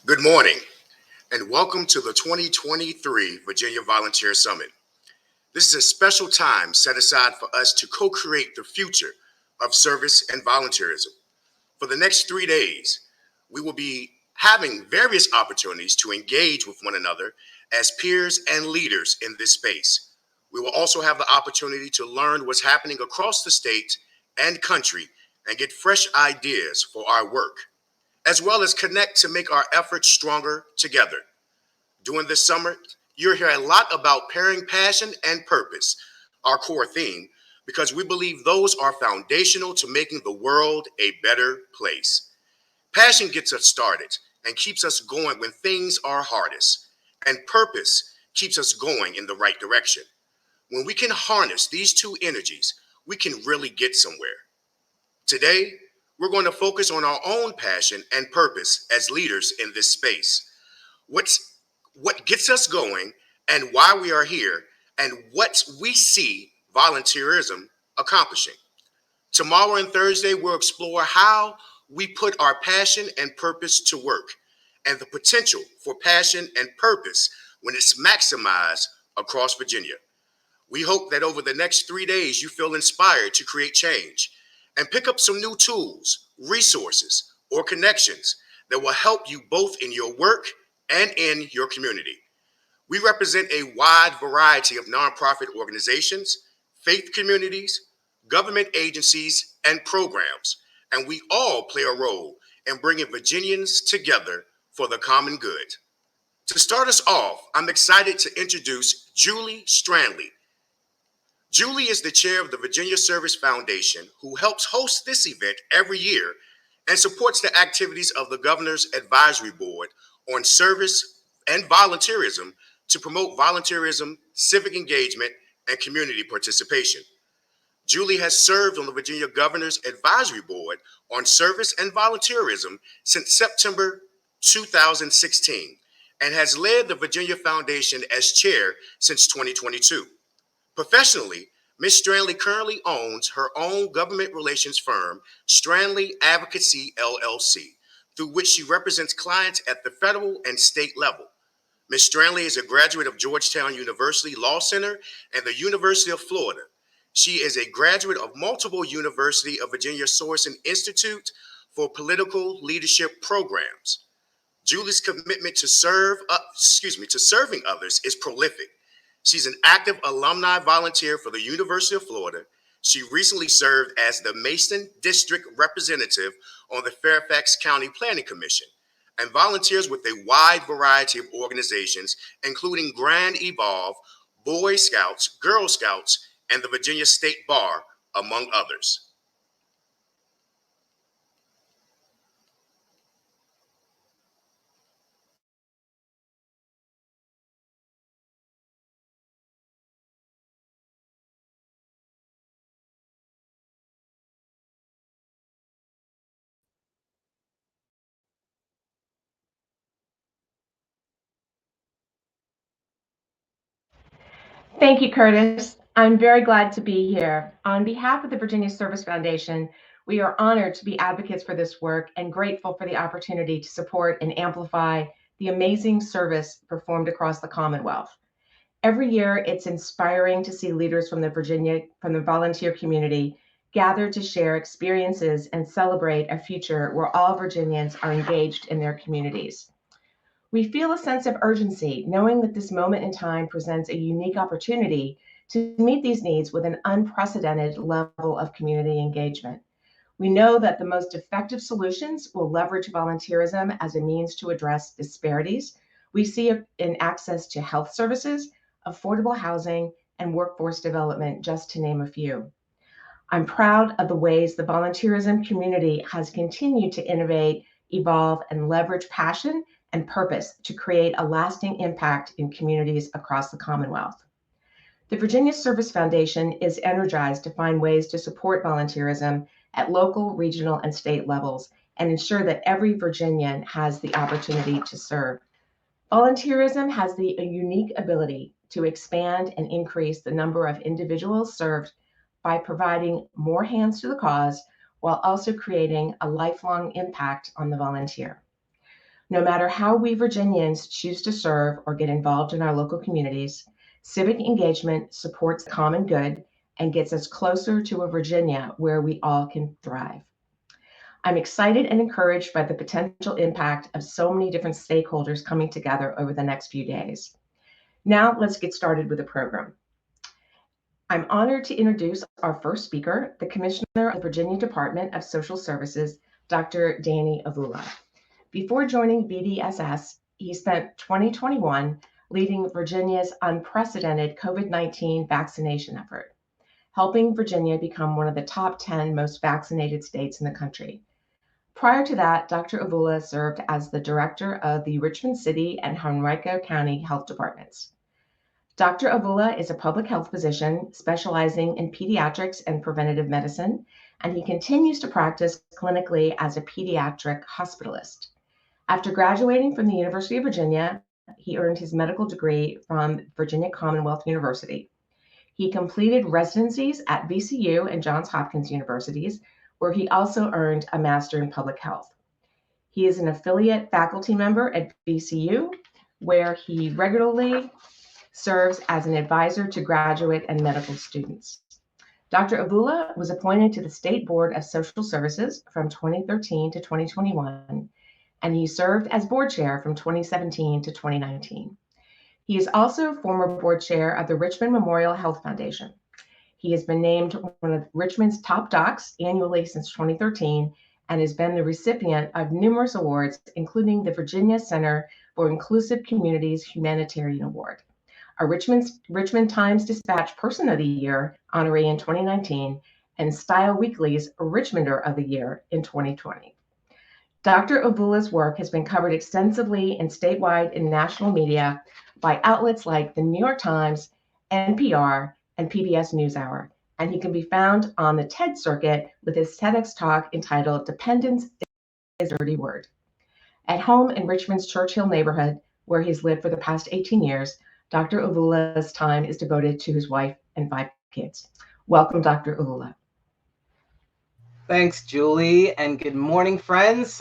Good morning, and welcome to the 2023 Virginia Volunteer Summit. This is a special time set aside for us to co create the future of service and volunteerism. For the next 3 days, we will be having various opportunities to engage with one another as peers and leaders in this space. We will also have the opportunity to learn what's happening across the state and country and get fresh ideas for our work, as well as connect to make our efforts stronger together. During this summer, you'll hear a lot about pairing passion and purpose, our core theme, because we believe those are foundational to making the world a better place. Passion gets us started and keeps us going when things are hardest, and purpose keeps us going in the right direction. When we can harness these two energies, we can really get somewhere. Today, we're going to focus on our own passion and purpose as leaders in this space. What's what gets us going and why we are here and what we see volunteerism accomplishing. Tomorrow and Thursday, we'll explore how we put our passion and purpose to work and the potential for passion and purpose when it's maximized across Virginia. We hope that over the next 3 days, you feel inspired to create change and pick up some new tools, resources, or connections that will help you both in your work and in your community. We represent a wide variety of nonprofit organizations, faith communities, government agencies, and programs, and we all play a role in bringing Virginians together for the common good. To start us off, I'm excited to introduce Julie Stranley. Julie is the chair of the Virginia Service Foundation, who helps host this event every year and supports the activities of the Governor's Advisory Board on Service and Volunteerism to promote volunteerism, civic engagement, and community participation. Julie has served on the Virginia Governor's Advisory Board on Service and Volunteerism since September 2016 and has led the Virginia Foundation as chair since 2022. Professionally, Ms. Stranley currently owns her own government relations firm, Stranley Advocacy LLC, through which she represents clients at the federal and state level. Ms. Stranley is a graduate of Georgetown University Law Center and the University of Florida. She is a graduate of multiple University of Virginia Sorensen Institute for Political Leadership Programs. Julie's commitment to serving others is prolific. She's an active alumni volunteer for the University of Florida. She recently served as the Mason District Representative on the Fairfax County Planning Commission and volunteers with a wide variety of organizations, including Grand Evolve, Boy Scouts, Girl Scouts, and the Virginia State Bar, among others. Thank you, Curtis. I'm very glad to be here. On behalf of the Virginia Service Foundation, we are honored to be advocates for this work and grateful for the opportunity to support and amplify the amazing service performed across the Commonwealth. Every year, it's inspiring to see leaders from the volunteer community gather to share experiences and celebrate a future where all Virginians are engaged in their communities. We feel a sense of urgency, knowing that this moment in time presents a unique opportunity to meet these needs with an unprecedented level of community engagement. We know that the most effective solutions will leverage volunteerism as a means to address disparities we see in access to health services, affordable housing, and workforce development, just to name a few. I'm proud of the ways the volunteerism community has continued to innovate, evolve, and leverage passion and purpose to create a lasting impact in communities across the Commonwealth. The Virginia Service Foundation is energized to find ways to support volunteerism at local, regional, and state levels and ensure that every Virginian has the opportunity to serve. Volunteerism has the unique ability to expand and increase the number of individuals served by providing more hands to the cause while also creating a lifelong impact on the volunteer. No matter how we Virginians choose to serve or get involved in our local communities, civic engagement supports the common good and gets us closer to a Virginia where we all can thrive. I'm excited and encouraged by the potential impact of so many different stakeholders coming together over the next few days. Now, let's get started with the program. I'm honored to introduce our first speaker, the Commissioner of the Virginia Department of Social Services, Dr. Danny Avula. Before joining VDSS, he spent 2021 leading Virginia's unprecedented COVID-19 vaccination effort, helping Virginia become one of the top 10 most vaccinated states in the country. Prior to that, Dr. Avula served as the director of the Richmond City and Henrico County Health Departments. Dr. Avula is a public health physician specializing in pediatrics and preventative medicine, and he continues to practice clinically as a pediatric hospitalist. After graduating from the University of Virginia, he earned his medical degree from Virginia Commonwealth University. He completed residencies at VCU and Johns Hopkins Universities, where he also earned a Master in Public Health. He is an affiliate faculty member at VCU, where he regularly serves as an advisor to graduate and medical students. Dr. Avula was appointed to the State Board of Social Services from 2013 to 2021, and he served as board chair from 2017 to 2019. He is also former board chair of the Richmond Memorial Health Foundation. He has been named one of Richmond's top docs annually since 2013 and has been the recipient of numerous awards, including the Virginia Center for Inclusive Communities Humanitarian Award, a Richmond Times-Dispatch Person of the Year honoree in 2019, and Style Weekly's Richmonder of the Year in 2020. Dr. Avula's work has been covered extensively in statewide and national media by outlets like the New York Times, NPR, and PBS NewsHour, and he can be found on the TED circuit with his TEDx talk entitled "Dependence is a Dirty Word." At home in Richmond's Churchill neighborhood, where he's lived for the past 18 years, Dr. Avula's time is devoted to his wife and 5 kids. Welcome, Dr. Avula. Thanks, Julie, and good morning, friends.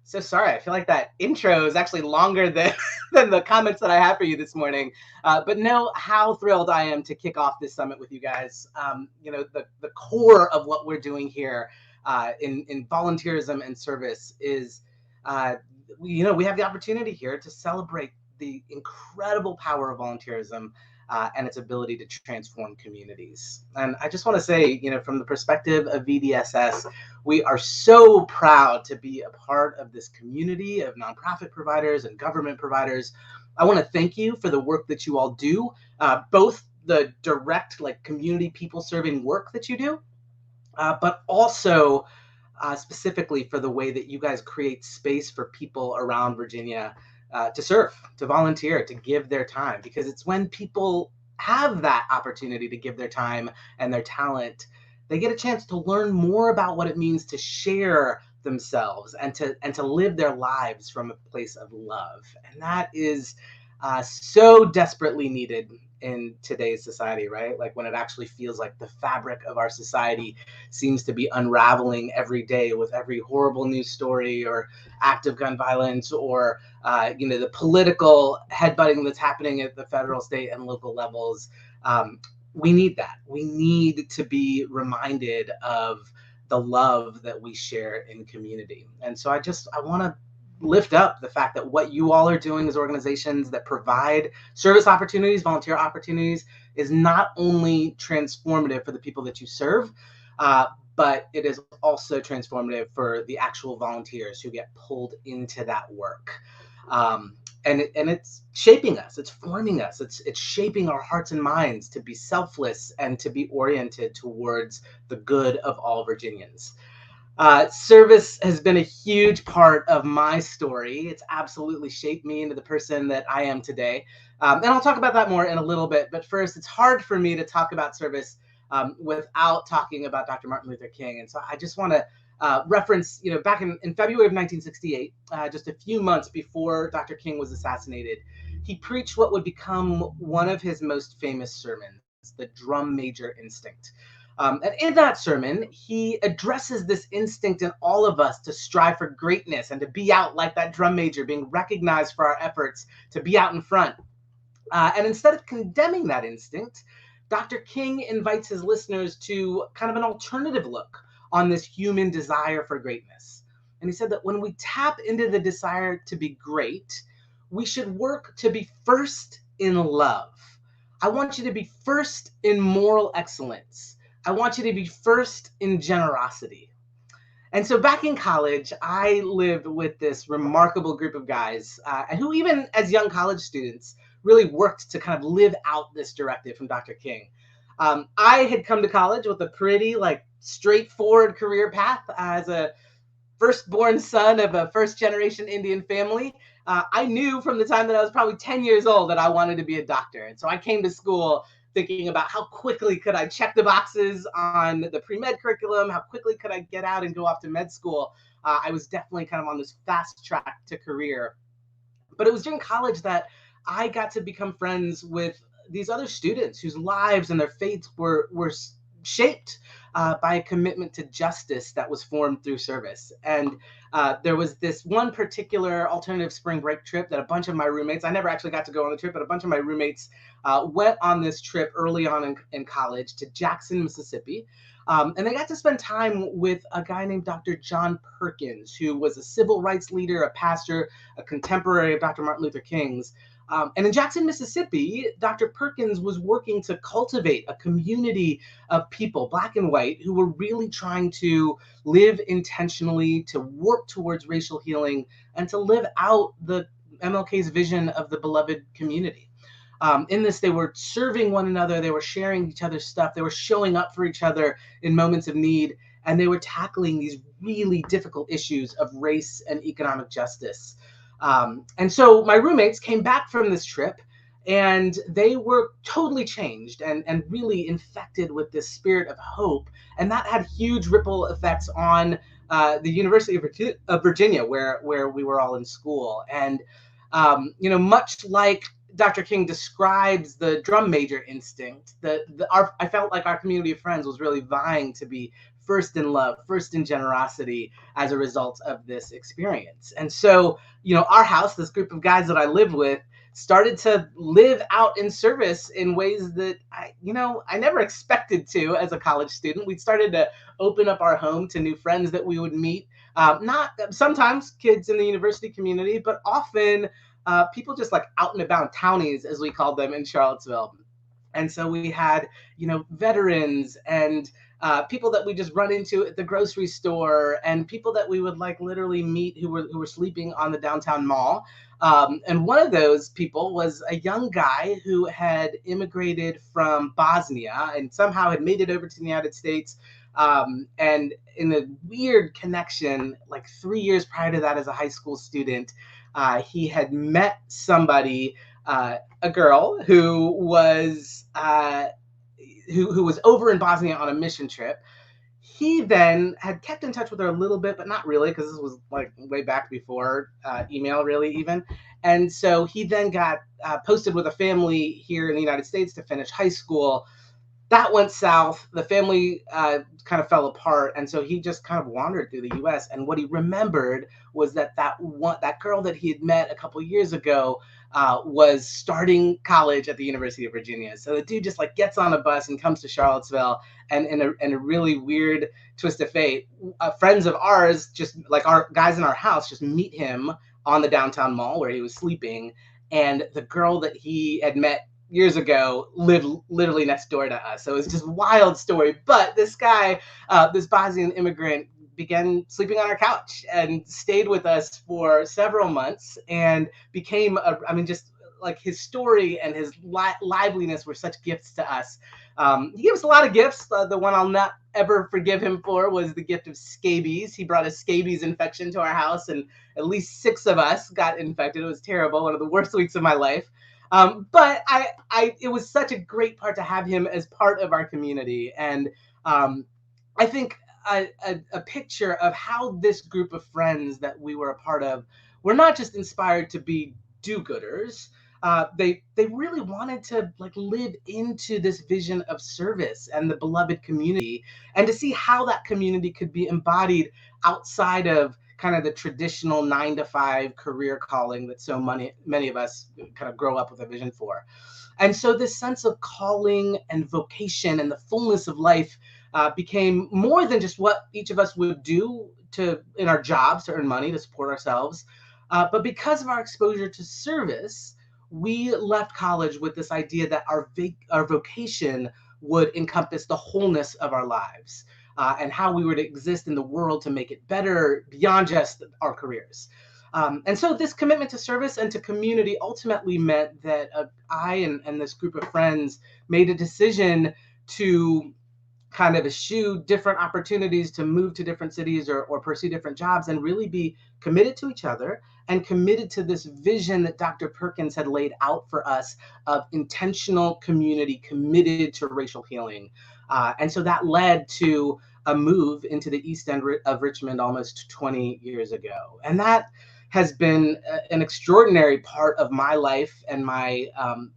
So sorry, I feel like that intro is actually longer than, than the comments that I have for you this morning. But know how thrilled I am to kick off this summit with you guys. The core of what we're doing here in volunteerism and service is, we have the opportunity here to celebrate the incredible power of volunteerism and its ability to transform communities. And I just want to say, from the perspective of VDSS, we are so proud to be a part of this community of nonprofit providers and government providers. I want to thank you for the work that you all do, both the direct, community people serving work that you do, but also specifically for the way that you guys create space for people around Virginia to serve, to volunteer, to give their time, because it's when people have that opportunity to give their time and their talent, they get a chance to learn more about what it means to share themselves and to live their lives from a place of love. And that is so desperately needed in today's society, right? Like when it actually feels like the fabric of our society seems to be unraveling every day with every horrible news story or act of gun violence or, the political headbutting that's happening at the federal, state, and local levels. We need that. We need to be reminded of the love that we share in community. And so I want to lift up the fact that what you all are doing as organizations that provide service opportunities, volunteer opportunities, is not only transformative for the people that you serve, but it is also transformative for the actual volunteers who get pulled into that work. And it's shaping us, it's forming us, it's shaping our hearts and minds to be selfless and to be oriented towards the good of all Virginians. Service has been a huge part of my story. It's absolutely shaped me into the person that I am today. And I'll talk about that more in a little bit. But first, it's hard for me to talk about service without talking about Dr. Martin Luther King. And so I just want to reference, back in February of 1968, just a few months before Dr. King was assassinated, he preached what would become one of his most famous sermons, the drum major instinct. And in that sermon, he addresses this instinct in all of us to strive for greatness and to be out like that drum major, being recognized for our efforts to be out in front. And instead of condemning that instinct, Dr. King invites his listeners to kind of an alternative look on this human desire for greatness. And he said that when we tap into the desire to be great, we should work to be first in love. I want you to be first in moral excellence. I want you to be first in generosity. And so back in college, I lived with this remarkable group of guys who, even as young college students, really worked to kind of live out this directive from Dr. King. I had come to college with a pretty straightforward career path as a firstborn son of a first generation Indian family. I knew from the time that I was probably 10 years old that I wanted to be a doctor. And so I came to school thinking about how quickly could I check the boxes on the pre-med curriculum, how quickly could I get out and go off to med school. I was definitely kind of on this fast track to career. But it was during college that I got to become friends with these other students whose lives and their fates were shaped by a commitment to justice that was formed through service. And there was this one particular alternative spring break trip that a bunch of my roommates, I never actually got to go on the trip, but a bunch of my roommates went on this trip early on in college to Jackson, Mississippi. And they got to spend time with a guy named Dr. John Perkins, who was a civil rights leader, a pastor, a contemporary of Dr. Martin Luther King's. And in Jackson, Mississippi, Dr. Perkins was working to cultivate a community of people, Black and white, who were really trying to live intentionally, to work towards racial healing, and to live out the MLK's vision of the beloved community. In this, they were serving one another, they were sharing each other's stuff, they were showing up for each other in moments of need, and they were tackling these really difficult issues of race and economic justice. And so my roommates came back from this trip and they were totally changed and really infected with this spirit of hope. And that had huge ripple effects on the University of Virginia, where we were all in school. And, much like Dr. King describes the drum major instinct, I felt like our community of friends was really vying to be first in love, first in generosity as a result of this experience. And so, our house, this group of guys that I lived with, started to live out in service in ways that I never expected to as a college student. We started to open up our home to new friends that we would meet. Not sometimes kids in the university community, but often people just like out and about townies, as we called them in Charlottesville. And so we had, veterans and people that we just run into at the grocery store, and people that we would literally meet who were sleeping on the downtown mall. And one of those people was a young guy who had immigrated from Bosnia and somehow had made it over to the United States. And in a weird connection, 3 years prior to that, as a high school student, he had met somebody, a girl who was who was over in Bosnia on a mission trip. He then had kept in touch with her a little bit, but not really, because this was way back before email really even. And so he then got posted with a family here in the United States to finish high school. That went south. The family kind of fell apart, and so he just kind of wandered through the U.S. And what he remembered was that girl that he had met a couple years ago was starting college at the University of Virginia. So the dude just gets on a bus and comes to Charlottesville, and in a really weird twist of fate, friends of ours, just our guys in our house, just meet him on the downtown mall where he was sleeping, and the girl that he had met years ago lived literally next door to us. So it was just a wild story. But this guy, this Bosnian immigrant, began sleeping on our couch and stayed with us for several months and became his story and his liveliness were such gifts to us. He gave us a lot of gifts. The one I'll not ever forgive him for was the gift of scabies. He brought a scabies infection to our house, and at least 6 of us got infected. It was terrible. One of the worst weeks of my life. But it was such a great part to have him as part of our community. And I think a picture of how this group of friends that we were a part of were not just inspired to be do-gooders, they really wanted to like live into this vision of service and the beloved community, and to see how that community could be embodied outside of kind of the traditional 9 to 5 career calling that so many of us kind of grow up with a vision for. And so this sense of calling and vocation and the fullness of life became more than just what each of us would do to in our jobs to earn money to support ourselves. But because of our exposure to service, we left college with this idea that our vocation would encompass the wholeness of our lives, and how we were to exist in the world to make it better beyond just our careers. And so this commitment to service and to community ultimately meant that I and this group of friends made a decision to kind of eschew different opportunities to move to different cities or pursue different jobs, and really be committed to each other and committed to this vision that Dr. Perkins had laid out for us of intentional community committed to racial healing. And so that led to a move into the East End of Richmond almost 20 years ago. And that has been an extraordinary part of my life and my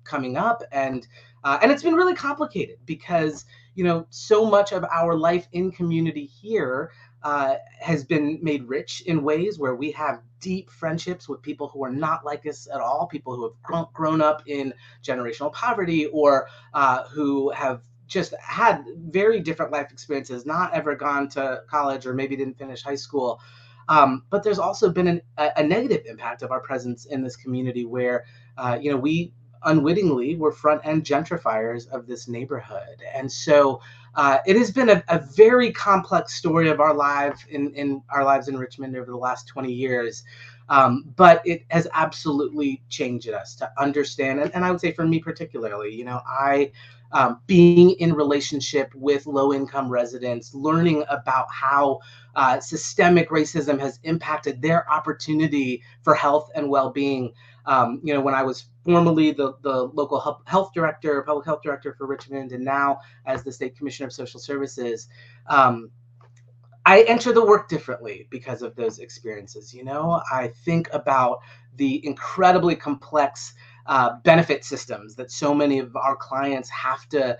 coming up. And it's been really complicated because so much of our life in community here has been made rich in ways where we have deep friendships with people who are not like us at all, people who have grown up in generational poverty, or who have just had very different life experiences, not ever gone to college or maybe didn't finish high school. But there's also been a negative impact of our presence in this community where, we unwittingly were front-end gentrifiers of this neighborhood. And so it has been a very complex story of our lives in our lives in Richmond over the last 20 years. But it has absolutely changed us to understand. And I would say for me particularly, I being in relationship with low-income residents, learning about how systemic racism has impacted their opportunity for health and well-being. When I was formerly the local public health director for Richmond, and now as the State Commissioner of Social Services, I enter the work differently because of those experiences. I think about the incredibly complex benefit systems that so many of our clients have to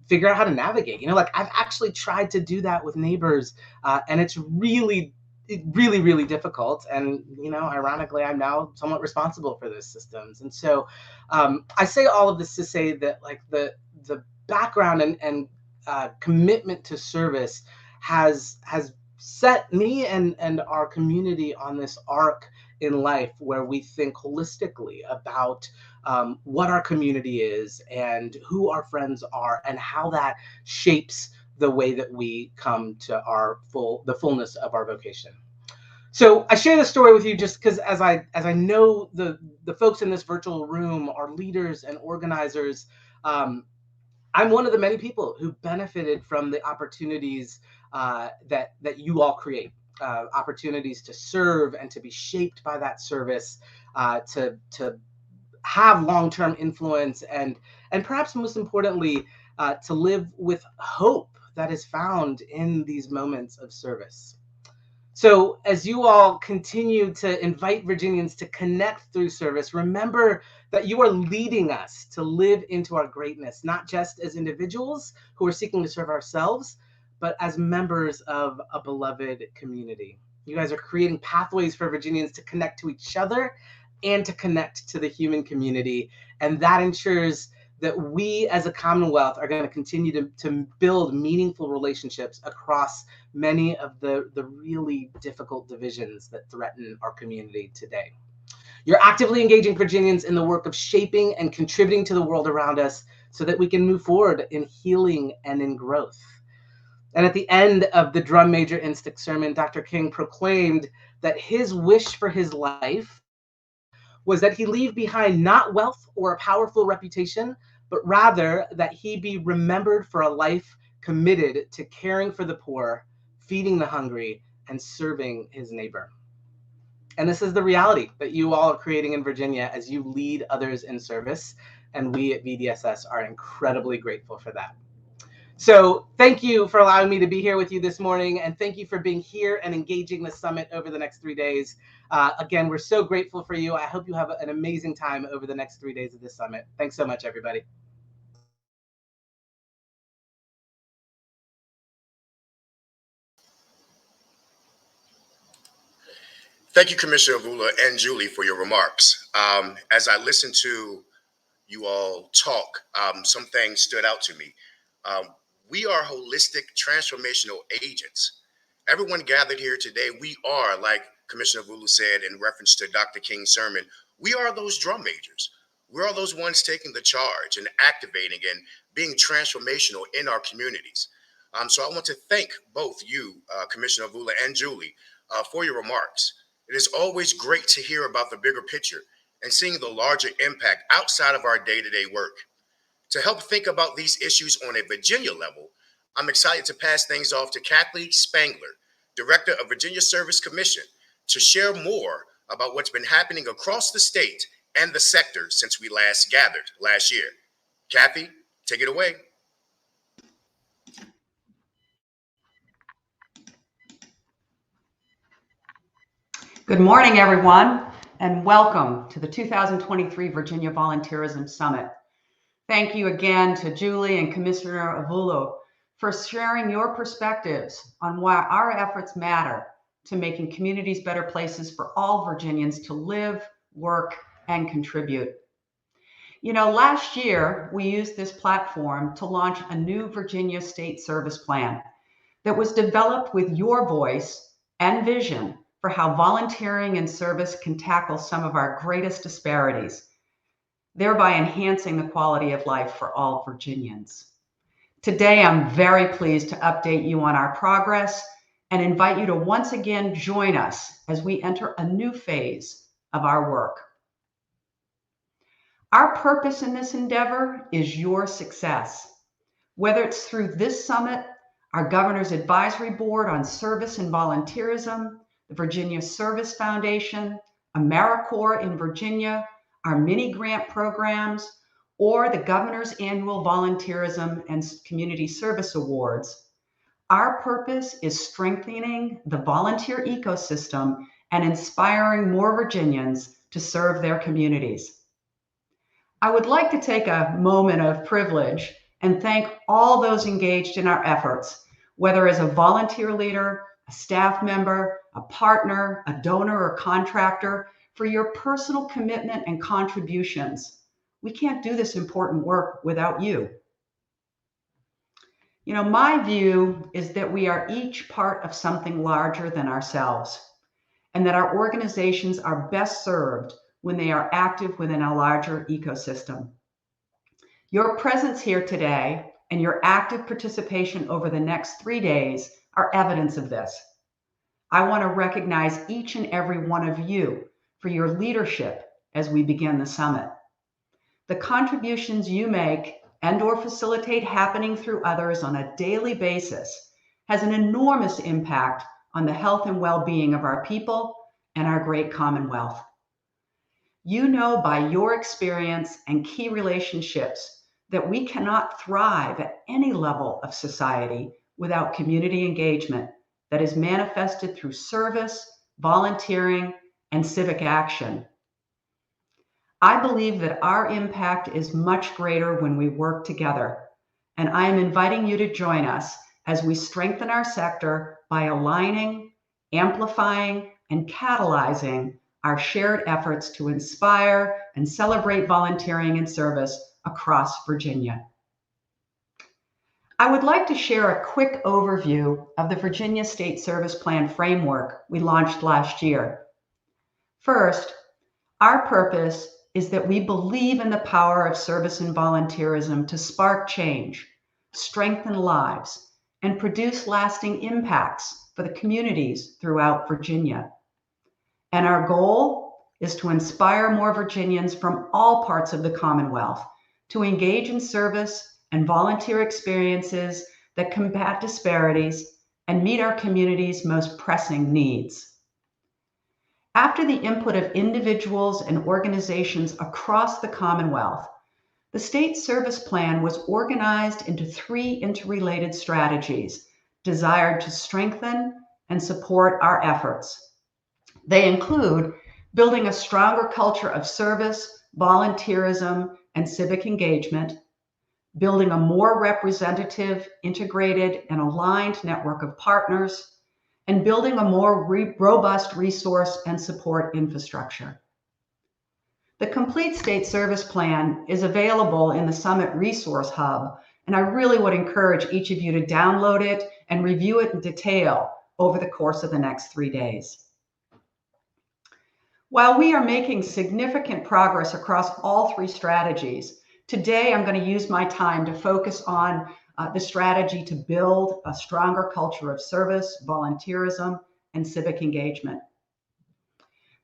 figure out how to navigate. I've actually tried to do that with neighbors, and it's really, really difficult. And, ironically, I'm now somewhat responsible for those systems. And so I say all of this to say that the background and commitment to service has set me and our community on this arc in life where we think holistically about what our community is and who our friends are and how that shapes the way that we come to the fullness of our vocation. So I share this story with you just because as I know the folks in this virtual room are leaders and organizers. I'm one of the many people who benefited from the opportunities that you all create, opportunities to serve and to be shaped by that service, to have long-term influence, and perhaps most importantly, to live with hope that is found in these moments of service. So as you all continue to invite Virginians to connect through service, remember that you are leading us to live into our greatness, not just as individuals who are seeking to serve ourselves, but as members of a beloved community. You guys are creating pathways for Virginians to connect to each other and to connect to the human community. And that ensures that we as a Commonwealth are going to continue to build meaningful relationships across many of the really difficult divisions that threaten our community today. You're actively engaging Virginians in the work of shaping and contributing to the world around us so that we can move forward in healing and in growth. And at the end of the drum major instinct sermon, Dr. King proclaimed that his wish for his life was that he leave behind not wealth or a powerful reputation, but rather that he be remembered for a life committed to caring for the poor, feeding the hungry, and serving his neighbor. And this is the reality that you all are creating in Virginia as you lead others in service. And we at VDSS are incredibly grateful for that. So thank you for allowing me to be here with you this morning, and thank you for being here and engaging the summit over the next 3 days. Again, we're so grateful for you. I hope you have an amazing time over the next 3 days of this summit. Thanks so much, everybody. Thank you, Commissioner Avula and Julie, for your remarks. As I listened to you all talk, some things stood out to me. Um, we are holistic transformational agents. Everyone gathered here today, we are, like Commissioner Avula said in reference to Dr. King's sermon, we are those drum majors. We are those ones taking the charge and activating and being transformational in our communities. So I want to thank both you, Commissioner Avula and Julie, for your remarks. It is always great to hear about the bigger picture and seeing the larger impact outside of our day-to-day work. To help think about these issues on a Virginia level, I'm excited to pass things off to Kathleen Spangler, Director of Virginia Service Commission, to share more about what's been happening across the state and the sector since we last gathered last year. Kathy, take it away. Good morning, everyone, and welcome to the 2023 Virginia Volunteerism Summit. Thank you again to Julie and Commissioner Avula for sharing your perspectives on why our efforts matter to making communities better places for all Virginians to live, work, and contribute. You know, last year, we used this platform to launch a new Virginia State Service Plan that was developed with your voice and vision for how volunteering and service can tackle some of our greatest disparities, thereby enhancing the quality of life for all Virginians. Today, I'm very pleased to update you on our progress and invite you to once again join us as we enter a new phase of our work. Our purpose in this endeavor is your success. Whether it's through this summit, our Governor's Advisory Board on Service and Volunteerism, the Virginia Service Foundation, AmeriCorps in Virginia, our mini grant programs, or the Governor's Annual Volunteerism and Community Service Awards, our purpose is strengthening the volunteer ecosystem and inspiring more Virginians to serve their communities. I would like to take a moment of privilege and thank all those engaged in our efforts, whether as a volunteer leader, a staff member, a partner, a donor, or contractor, for your personal commitment and contributions. We can't do this important work without you. You know, my view is that we are each part of something larger than ourselves, and that our organizations are best served when they are active within a larger ecosystem. Your presence here today and your active participation over the next 3 days are evidence of this. I want to recognize each and every one of you for your leadership as we begin the summit. The contributions you make and/or facilitate happening through others on a daily basis has an enormous impact on the health and well-being of our people and our great Commonwealth. You know by your experience and key relationships that we cannot thrive at any level of society without community engagement that is manifested through service, volunteering, and civic action. I believe that our impact is much greater when we work together, and I am inviting you to join us as we strengthen our sector by aligning, amplifying, and catalyzing our shared efforts to inspire and celebrate volunteering and service across Virginia. I would like to share a quick overview of the Virginia State Service Plan framework we launched last year. First, our purpose is that we believe in the power of service and volunteerism to spark change, strengthen lives, and produce lasting impacts for the communities throughout Virginia. And our goal is to inspire more Virginians from all parts of the Commonwealth to engage in service and volunteer experiences that combat disparities and meet our community's most pressing needs. After the input of individuals and organizations across the Commonwealth, The state service plan was organized into 3 interrelated strategies desired to strengthen and support our efforts. They include building a stronger culture of service, volunteerism, and civic engagement, building a more representative, integrated, and aligned network of partners, and building a more robust resource and support infrastructure. The complete state service plan is available in the Summit Resource Hub, and I really would encourage each of you to download it and review it in detail over the course of the next 3 days. While we are making significant progress across all 3 strategies, today I'm going to use my time to focus on the strategy to build a stronger culture of service, volunteerism, and civic engagement.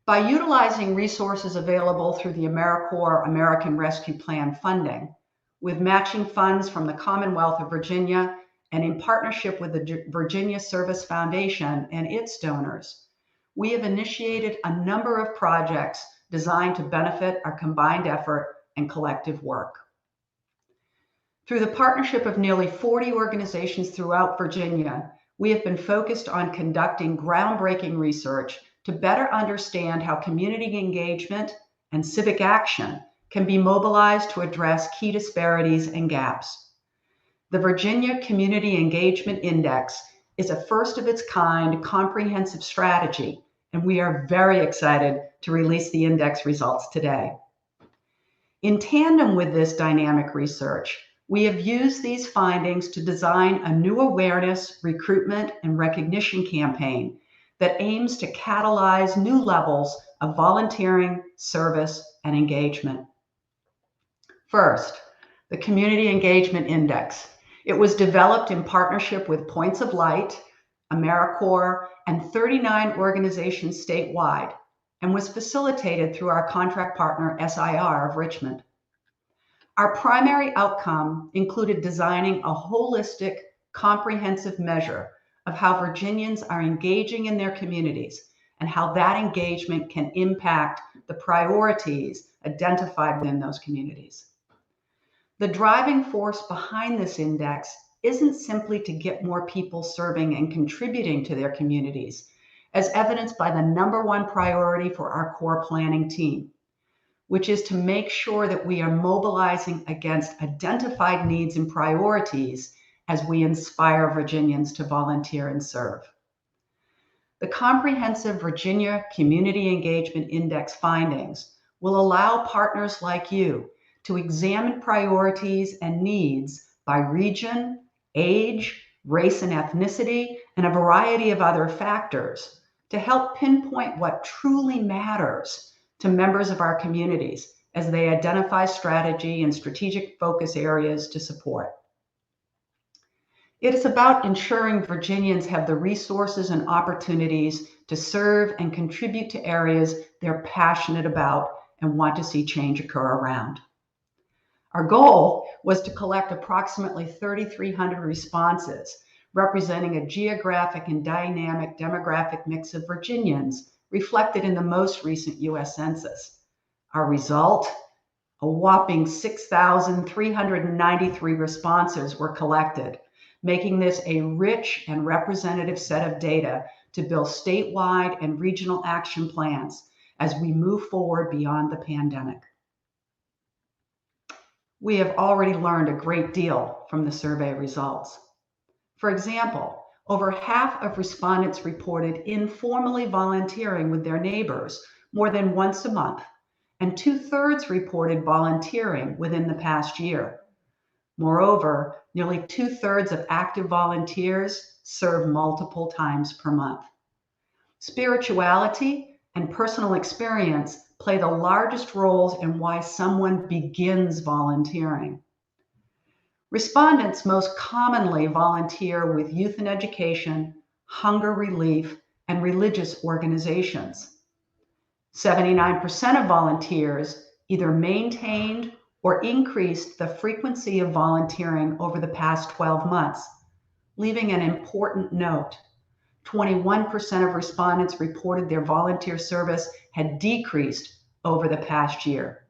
By utilizing resources available through the AmeriCorps American Rescue Plan funding, with matching funds from the Commonwealth of Virginia and in partnership with the Virginia Service Foundation and its donors, we have initiated a number of projects designed to benefit our combined effort and collective work. Through the partnership of nearly 40 organizations throughout Virginia, we have been focused on conducting groundbreaking research to better understand how community engagement and civic action can be mobilized to address key disparities and gaps. The Virginia Community Engagement Index is a first of its kind comprehensive strategy, and we are very excited to release the index results today. In tandem with this dynamic research, we have used these findings to design a new awareness, recruitment, and recognition campaign that aims to catalyze new levels of volunteering, service, and engagement. First, the Community Engagement Index. It was developed in partnership with Points of Light, AmeriCorps, and 39 organizations statewide, and was facilitated through our contract partner, SIR of Richmond. Our primary outcome included designing a holistic, comprehensive measure of how Virginians are engaging in their communities and how that engagement can impact the priorities identified within those communities. The driving force behind this index isn't simply to get more people serving and contributing to their communities, as evidenced by the #1 priority for our core planning team, which is to make sure that we are mobilizing against identified needs and priorities as we inspire Virginians to volunteer and serve. The comprehensive Virginia Community Engagement Index findings will allow partners like you to examine priorities and needs by region, age, race and ethnicity, and a variety of other factors to help pinpoint what truly matters to members of our communities as they identify strategy and strategic focus areas to support. It is about ensuring Virginians have the resources and opportunities to serve and contribute to areas they're passionate about and want to see change occur around. Our goal was to collect approximately 3,300 responses, representing a geographic and dynamic demographic mix of Virginians reflected in the most recent U.S. Census. Our result? A whopping 6,393 responses were collected, making this a rich and representative set of data to build statewide and regional action plans as we move forward beyond the pandemic. We have already learned a great deal from the survey results. For example, over half of respondents reported informally volunteering with their neighbors more than once a month, and 2/3 reported volunteering within the past year. Moreover, nearly 2/3 of active volunteers serve multiple times per month. Spirituality and personal experience play the largest roles in why someone begins volunteering. Respondents most commonly volunteer with youth and education, hunger relief, and religious organizations. 79% of volunteers either maintained or increased the frequency of volunteering over the past 12 months, leaving an important note. 21% of respondents reported their volunteer service had decreased over the past year.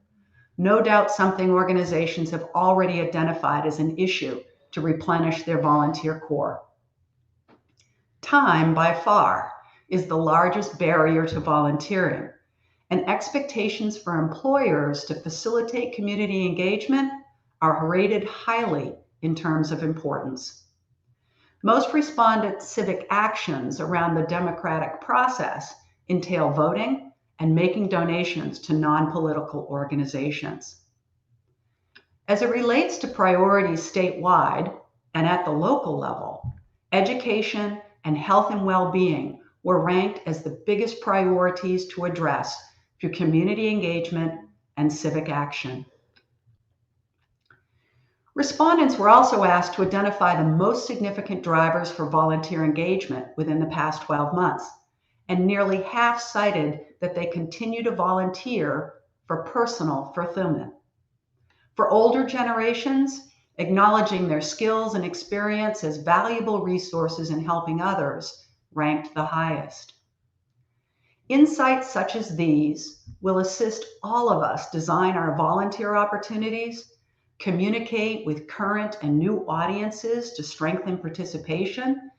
No doubt something organizations have already identified as an issue to replenish their volunteer corps. Time, by far, is the largest barrier to volunteering, and expectations for employers to facilitate community engagement are rated highly in terms of importance. Most respondent civic actions around the democratic process entail voting and making donations to non-political organizations. As it relates to priorities statewide and at the local level, education and health and well-being were ranked as the biggest priorities to address through community engagement and civic action. Respondents were also asked to identify the most significant drivers for volunteer engagement within the past 12 months, and nearly half cited that they continue to volunteer for personal fulfillment. For older generations, acknowledging their skills and experience as valuable resources in helping others ranked the highest. Insights such as these will assist all of us design our volunteer opportunities, communicate with current and new audiences to strengthen participation,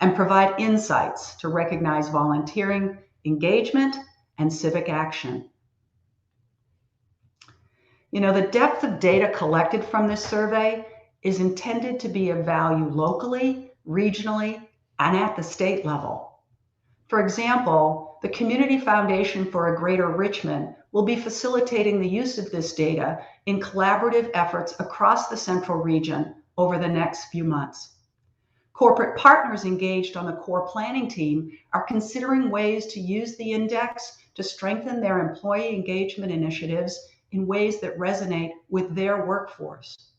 and provide insights to recognize volunteering engagement and civic action. The depth of data collected from this survey is intended to be of value locally, regionally, and at the state level. For example, the Community Foundation for a Greater Richmond will be facilitating the use of this data in collaborative efforts across the central region over the next few months. Corporate partners engaged on the core planning team are considering ways to use the index to strengthen their employee engagement initiatives in ways that resonate with their workforce.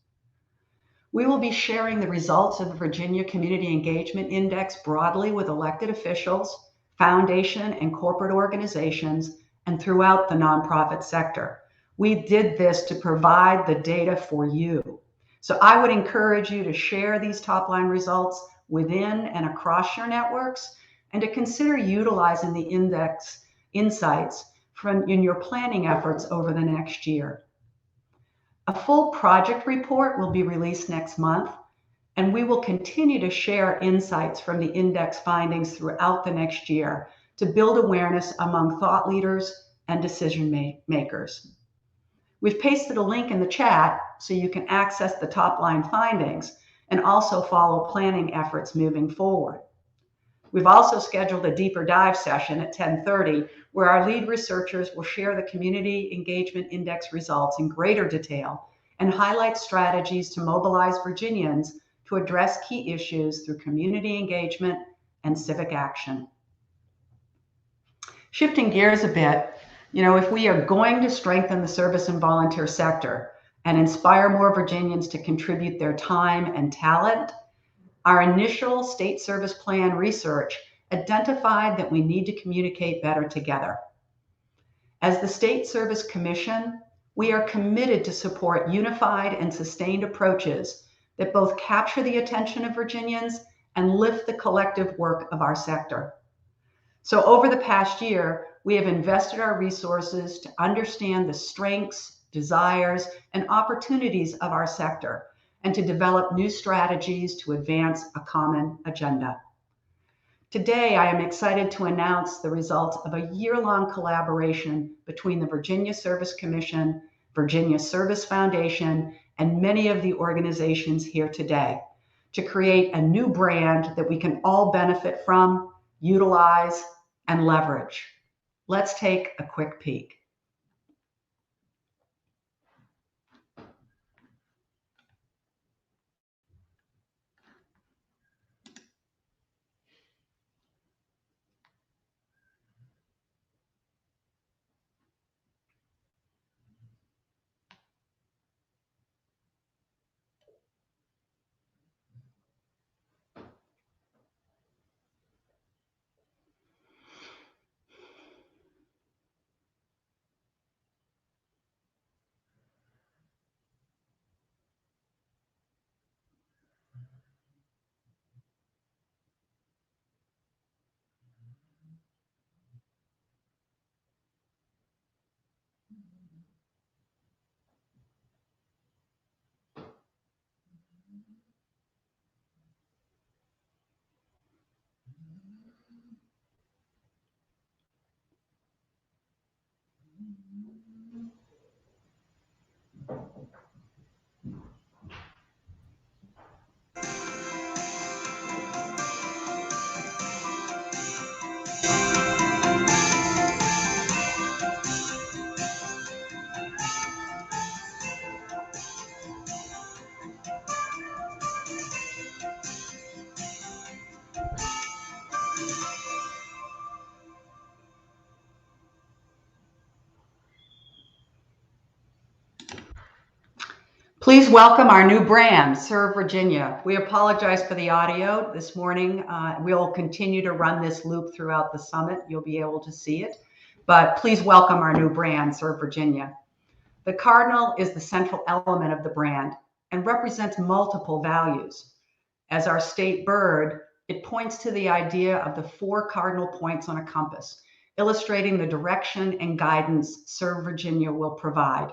We will be sharing the results of the Virginia Community Engagement Index broadly with elected officials, foundation and corporate organizations, and throughout the nonprofit sector. We did this to provide the data for you. So I would encourage you to share these top-line results within and across your networks, and to consider utilizing the index insights in your planning efforts over the next year. A full project report will be released next month, and we will continue to share insights from the index findings throughout the next year to build awareness among thought leaders and decision makers. We've pasted a link in the chat so you can access the top-line findings and also follow planning efforts moving forward. We've also scheduled a deeper dive session at 10:30 where our lead researchers will share the Community Engagement Index results in greater detail and highlight strategies to mobilize Virginians to address key issues through community engagement and civic action. Shifting gears a bit, if we are going to strengthen the service and volunteer sector and inspire more Virginians to contribute their time and talent, our initial state service plan research identified that we need to communicate better together. As the State Service Commission, we are committed to support unified and sustained approaches that both capture the attention of Virginians and lift the collective work of our sector. So over the past year, we have invested our resources to understand the strengths, desires, and opportunities of our sector, and to develop new strategies to advance a common agenda. Today, I am excited to announce the results of a year-long collaboration between the Virginia Service Commission, Virginia Service Foundation, and many of the organizations here today to create a new brand that we can all benefit from, utilize, and leverage. Let's take a quick peek. Please welcome our new brand, Serve Virginia. We apologize for the audio this morning. We'll continue to run this loop throughout the summit. You'll be able to see it. But please welcome our new brand, Serve Virginia. The cardinal is the central element of the brand and represents multiple values. As our state bird, it points to the idea of the 4 cardinal points on a compass, illustrating the direction and guidance Serve Virginia will provide.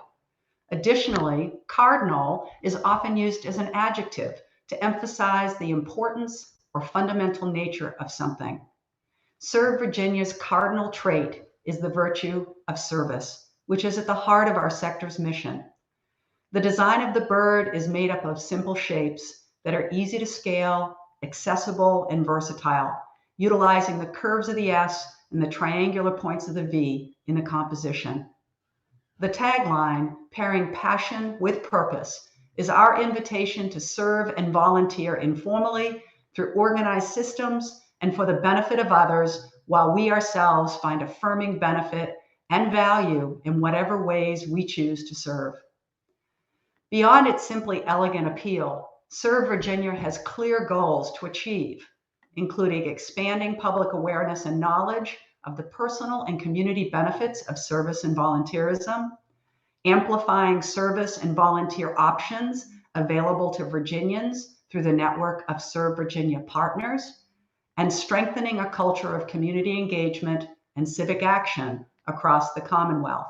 Additionally, cardinal is often used as an adjective to emphasize the importance or fundamental nature of something. Serve Virginia's cardinal trait is the virtue of service, which is at the heart of our sector's mission. The design of the bird is made up of simple shapes that are easy to scale, accessible, and versatile, utilizing the curves of the S and the triangular points of the V in the composition. The tagline, pairing passion with purpose, is our invitation to serve and volunteer informally through organized systems and for the benefit of others, while we ourselves find affirming benefit and value in whatever ways we choose to serve. Beyond its simply elegant appeal, Serve Virginia has clear goals to achieve, including expanding public awareness and knowledge of the personal and community benefits of service and volunteerism, amplifying service and volunteer options available to Virginians through the network of Serve Virginia partners, and strengthening a culture of community engagement and civic action across the Commonwealth.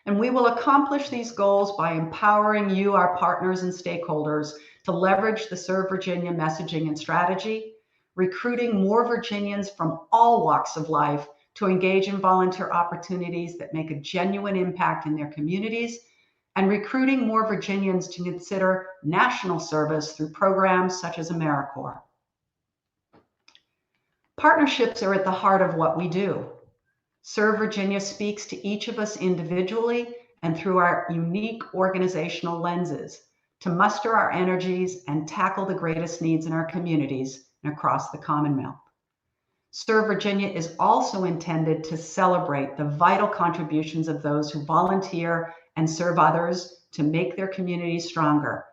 And we will accomplish these goals by empowering you, our partners and stakeholders, to leverage the Serve Virginia messaging and strategy, recruiting more Virginians from all walks of life to engage in volunteer opportunities that make a genuine impact in their communities, and recruiting more Virginians to consider national service through programs such as AmeriCorps. Partnerships are at the heart of what we do. Serve Virginia speaks to each of us individually and through our unique organizational lenses to muster our energies and tackle the greatest needs in our communities and across the Commonwealth. Serve Virginia is also intended to celebrate the vital contributions of those who volunteer and serve others to make their communities stronger.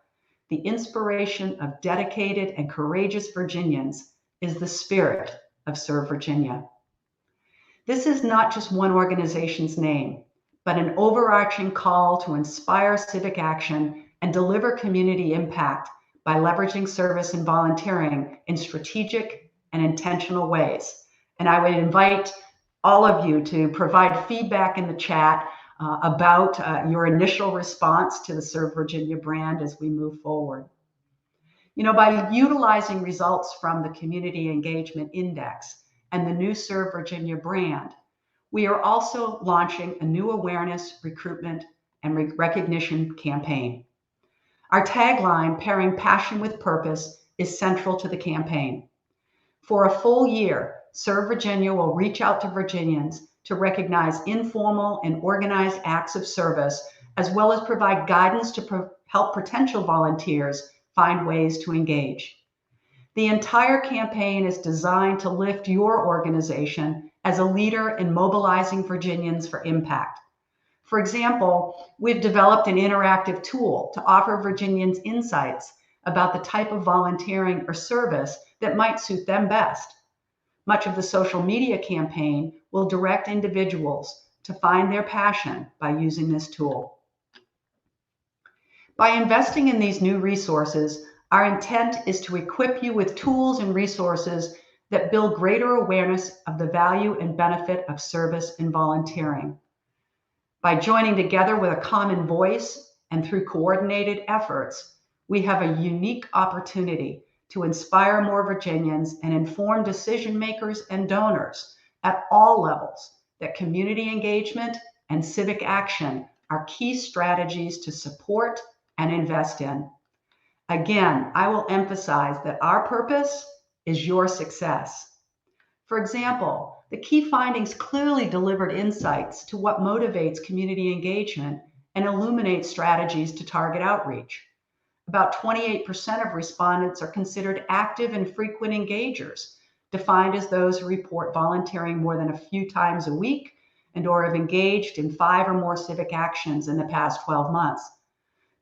The inspiration of dedicated and courageous Virginians is the spirit of Serve Virginia. This is not just one organization's name, but an overarching call to inspire civic action and deliver community impact by leveraging service and volunteering in strategic and intentional ways. And I would invite all of you to provide feedback in the chat about your initial response to the Serve Virginia brand as we move forward. You know, by utilizing results from the Community Engagement Index and the new Serve Virginia brand, we are also launching a new awareness, recruitment, and recognition campaign. Our tagline, pairing passion with purpose, is central to the campaign. For a full year, Serve Virginia will reach out to Virginians to recognize informal and organized acts of service, as well as provide guidance to help potential volunteers find ways to engage. The entire campaign is designed to lift your organization as a leader in mobilizing Virginians for impact. For example, we've developed an interactive tool to offer Virginians insights about the type of volunteering or service that might suit them best. Much of the social media campaign will direct individuals to find their passion by using this tool. By investing in these new resources, our intent is to equip you with tools and resources that build greater awareness of the value and benefit of service and volunteering. By joining together with a common voice and through coordinated efforts, we have a unique opportunity to inspire more Virginians and inform decision makers and donors at all levels that community engagement and civic action are key strategies to support and invest in. Again, I will emphasize that our purpose is your success. For example, the key findings clearly delivered insights to what motivates community engagement and illuminates strategies to target outreach. About 28% of respondents are considered active and frequent engagers, defined as those who report volunteering more than a few times a week and or have engaged in 5 or more civic actions in the past 12 months.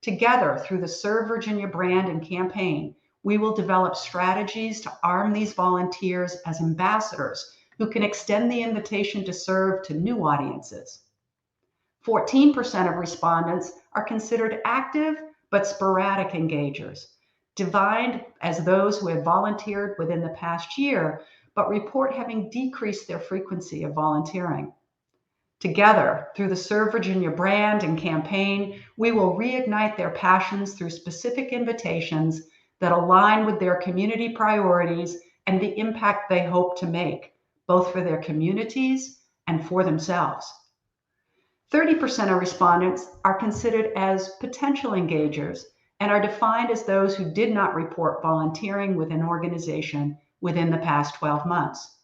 Together, through the Serve Virginia brand and campaign, we will develop strategies to arm these volunteers as ambassadors who can extend the invitation to serve to new audiences. 14% of respondents are considered active but sporadic engagers, defined as those who have volunteered within the past year but report having decreased their frequency of volunteering. Together, through the Serve Virginia brand and campaign, we will reignite their passions through specific invitations that align with their community priorities and the impact they hope to make, both for their communities and for themselves. 30% of respondents are considered as potential engagers and are defined as those who did not report volunteering with an organization within the past 12 months.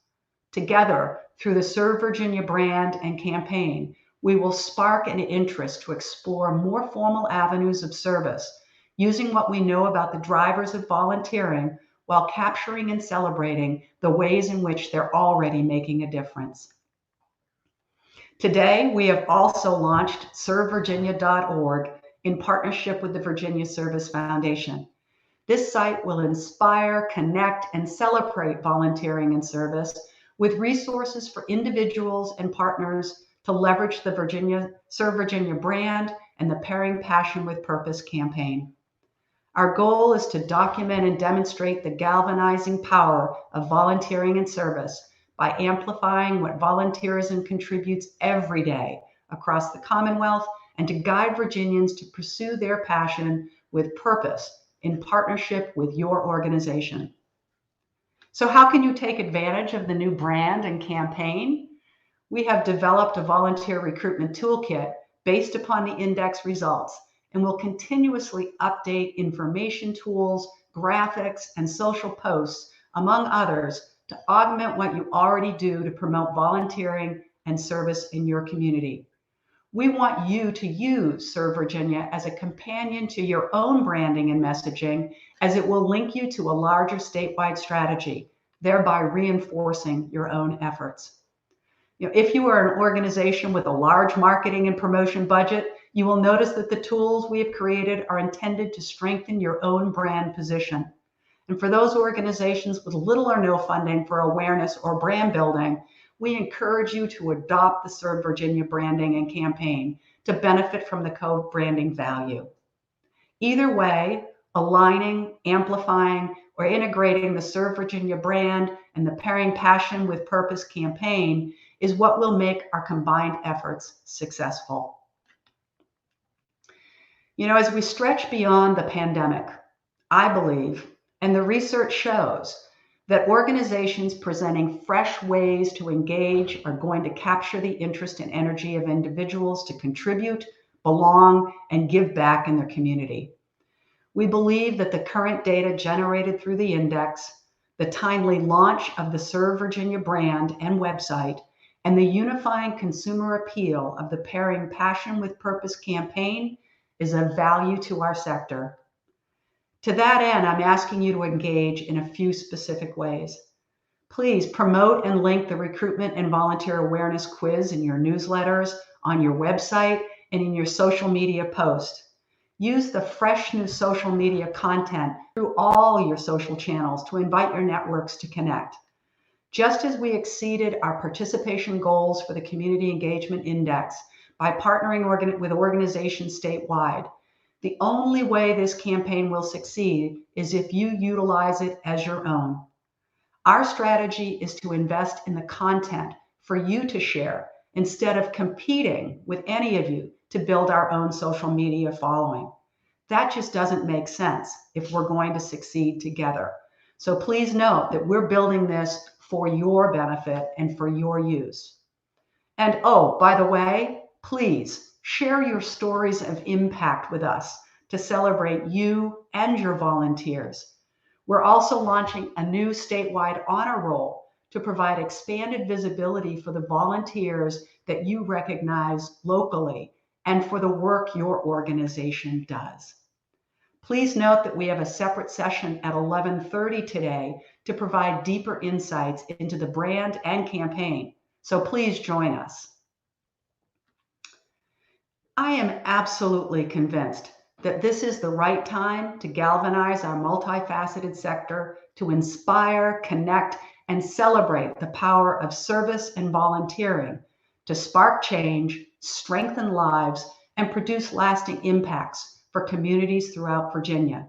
Together, through the Serve Virginia brand and campaign, we will spark an interest to explore more formal avenues of service, using what we know about the drivers of volunteering while capturing and celebrating the ways in which they're already making a difference. Today, we have also launched servevirginia.org in partnership with the Virginia Service Foundation. This site will inspire, connect, and celebrate volunteering and service with resources for individuals and partners to leverage the Serve Virginia brand and the Pairing Passion with Purpose campaign. Our goal is to document and demonstrate the galvanizing power of volunteering and service by amplifying what volunteerism contributes every day across the Commonwealth and to guide Virginians to pursue their passion with purpose in partnership with your organization. So how can you take advantage of the new brand and campaign? We have developed a volunteer recruitment toolkit based upon the index results and will continuously update information tools, graphics, and social posts, among others, to augment what you already do to promote volunteering and service in your community. We want you to use Serve Virginia as a companion to your own branding and messaging, as it will link you to a larger statewide strategy, thereby reinforcing your own efforts. If you are an organization with a large marketing and promotion budget, you will notice that the tools we have created are intended to strengthen your own brand position. And for those organizations with little or no funding for awareness or brand building, we encourage you to adopt the Serve Virginia branding and campaign to benefit from the co-branding value. Either way, aligning, amplifying, or integrating the Serve Virginia brand and the Pairing Passion with Purpose campaign is what will make our combined efforts successful. As we stretch beyond the pandemic, I believe, and the research shows, that organizations presenting fresh ways to engage are going to capture the interest and energy of individuals to contribute, belong, and give back in their community. We believe that the current data generated through the index, the timely launch of the Serve Virginia brand and website, and the unifying consumer appeal of the Pairing Passion with Purpose campaign is of value to our sector. To that end, I'm asking you to engage in a few specific ways. Please promote and link the recruitment and volunteer awareness quiz in your newsletters, on your website, and in your social media posts. Use the fresh new social media content through all your social channels to invite your networks to connect. Just as we exceeded our participation goals for the Community Engagement Index by partnering with organizations statewide, the only way this campaign will succeed is if you utilize it as your own. Our strategy is to invest in the content for you to share instead of competing with any of you to build our own social media following. That just doesn't make sense if we're going to succeed together. So please note that we're building this for your benefit and for your use. And oh, by the way, please share your stories of impact with us to celebrate you and your volunteers. We're also launching a new statewide honor roll to provide expanded visibility for the volunteers that you recognize locally and for the work your organization does. Please note that we have a separate session at 11:30 today to provide deeper insights into the brand and campaign. So please join us. I am absolutely convinced that this is the right time to galvanize our multifaceted sector to inspire, connect, and celebrate the power of service and volunteering to spark change, strengthen lives, and produce lasting impacts for communities throughout Virginia.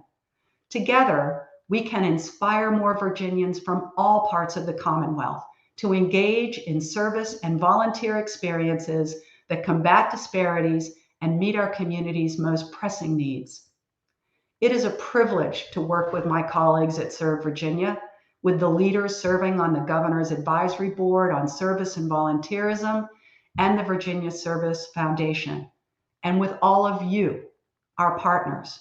Together, we can inspire more Virginians from all parts of the Commonwealth to engage in service and volunteer experiences that combat disparities and meet our community's most pressing needs. It is a privilege to work with my colleagues at Serve Virginia, with the leaders serving on the Governor's Advisory Board on Service and Volunteerism and the Virginia Service Foundation, and with all of you, our partners.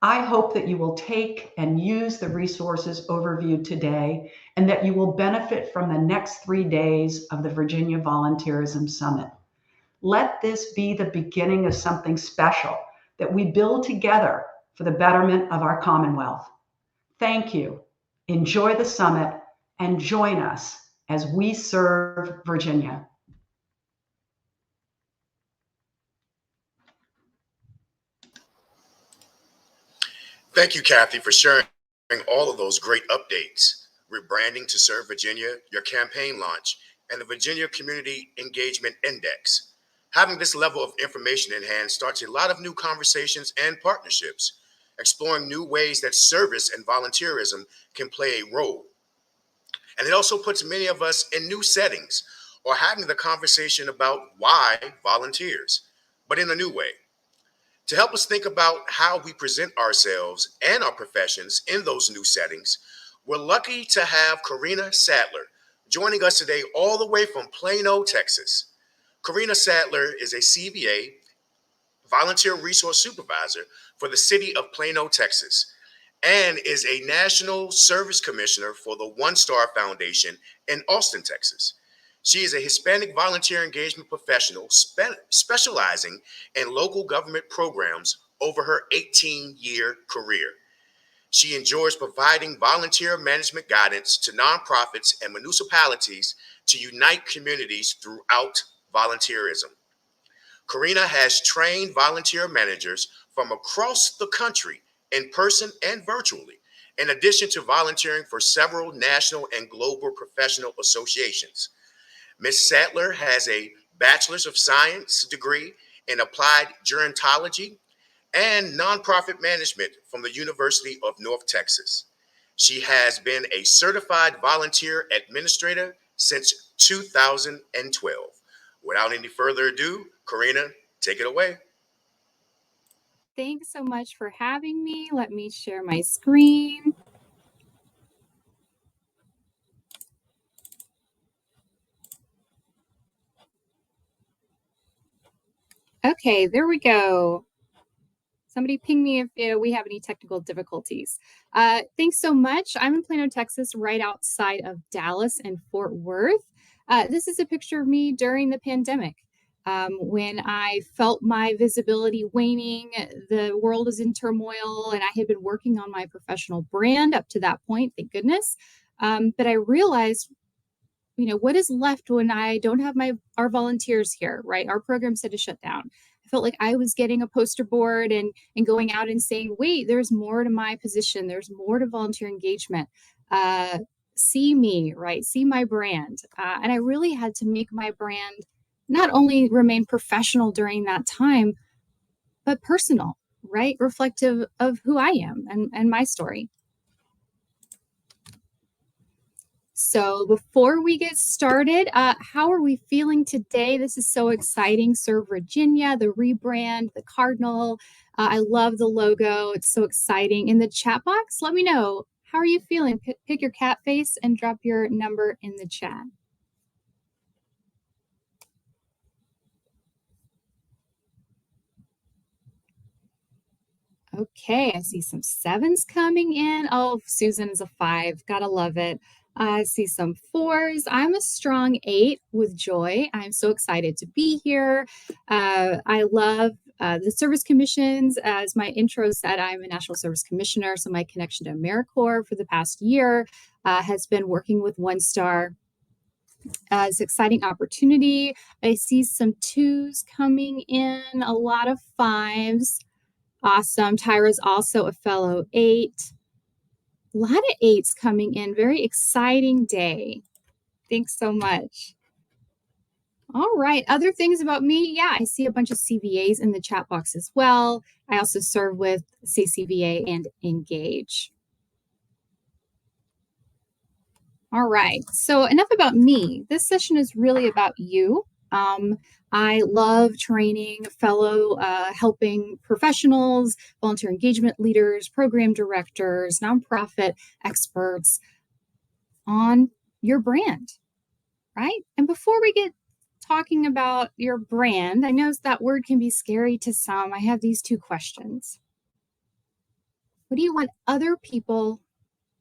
I hope that you will take and use the resources overviewed today and that you will benefit from the next 3 days of the Virginia Volunteerism Summit. Let this be the beginning of something special that we build together for the betterment of our Commonwealth. Thank you. Enjoy the summit and join us as we serve Virginia. Thank you, Kathy, for sharing all of those great updates. Rebranding to Serve Virginia, your campaign launch, and the Virginia Community Engagement Index. Having this level of information in hand starts a lot of new conversations and partnerships, exploring new ways that service and volunteerism can play a role. And it also puts many of us in new settings or having the conversation about why volunteers, but in a new way. To help us think about how we present ourselves and our professions in those new settings, we're lucky to have Karina Sadler joining us today all the way from Plano, Texas. Karina Sadler is a CVA, Volunteer Resource Supervisor for the city of Plano, Texas, and is a National Service Commissioner for the One Star Foundation in Austin, Texas. She is a Hispanic volunteer engagement professional specializing in local government programs over her 18-year career. She enjoys providing volunteer management guidance to nonprofits and municipalities to unite communities throughout volunteerism. Karina has trained volunteer managers from across the country in person and virtually, in addition to volunteering for several national and global professional associations. Ms. Sadler has a Bachelor's of Science degree in Applied Gerontology and Nonprofit Management from the University of North Texas. She has been a certified volunteer administrator since 2012. Without any further ado, Karina, take it away. Thanks so much for having me. Let me share my screen. Okay, there we go. Somebody ping me if we have any technical difficulties. Thanks so much. I'm in Plano, Texas, right outside of Dallas and Fort Worth. This is a picture of me during the pandemic. When I felt my visibility waning, the world was in turmoil, and I had been working on my professional brand up to that point, thank goodness. But I realized, what is left when I don't have our volunteers here, right? Our programs had to shut down. I felt like I was getting a poster board and going out and saying, wait, there's more to my position. There's more to volunteer engagement. See me, right? See my brand. And I really had to make my brand not only remain professional during that time, but personal, right? Reflective of who I am and my story. So before we get started, how are we feeling today? This is so exciting. Serve Virginia, the rebrand, the Cardinal. I love the logo. It's so exciting. In the chat box, let me know, How are you feeling? Pick your cat face and drop your number in the chat. Okay, I see some 7s coming in. Oh, Susan is a 5. Gotta love it. I see some 4s. I'm a strong 8 with joy. I'm so excited to be here. I love the service commissions. As my intro said, I'm a National Service Commissioner, so my connection to AmeriCorps for the past year has been working with One Star. It's an exciting opportunity. I see some 2s coming in, a lot of 5s. Awesome. Tyra's also a fellow 8. A lot of 8s coming in. Very exciting day. Thanks so much. All right. Other things about me. Yeah, I see a bunch of CVAs in the chat box as well. I also serve with CCVA and Engage. All right. So enough about me. This session is really about you. I love training fellow helping professionals, volunteer engagement leaders, program directors, nonprofit experts on your brand, right? And before we get talking about your brand, I know that word can be scary to some. I have these 2 questions. What do you want other people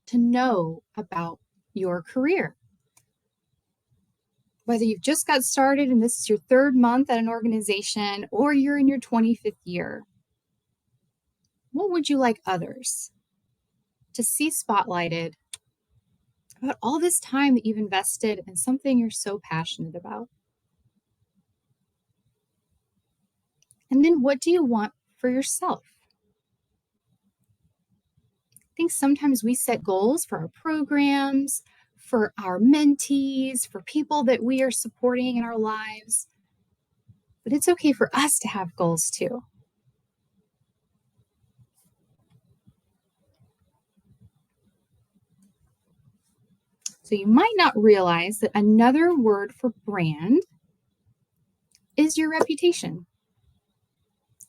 to know about your career? Whether you've just got started and this is your 3rd month at an organization or you're in your 25th year, what would you like others to see spotlighted about all this time that you've invested in something you're so passionate about? And then what do you want for yourself? I think sometimes we set goals for our programs, for our mentees, for people that we are supporting in our lives. But it's okay for us to have goals too. So you might not realize that another word for brand is your reputation.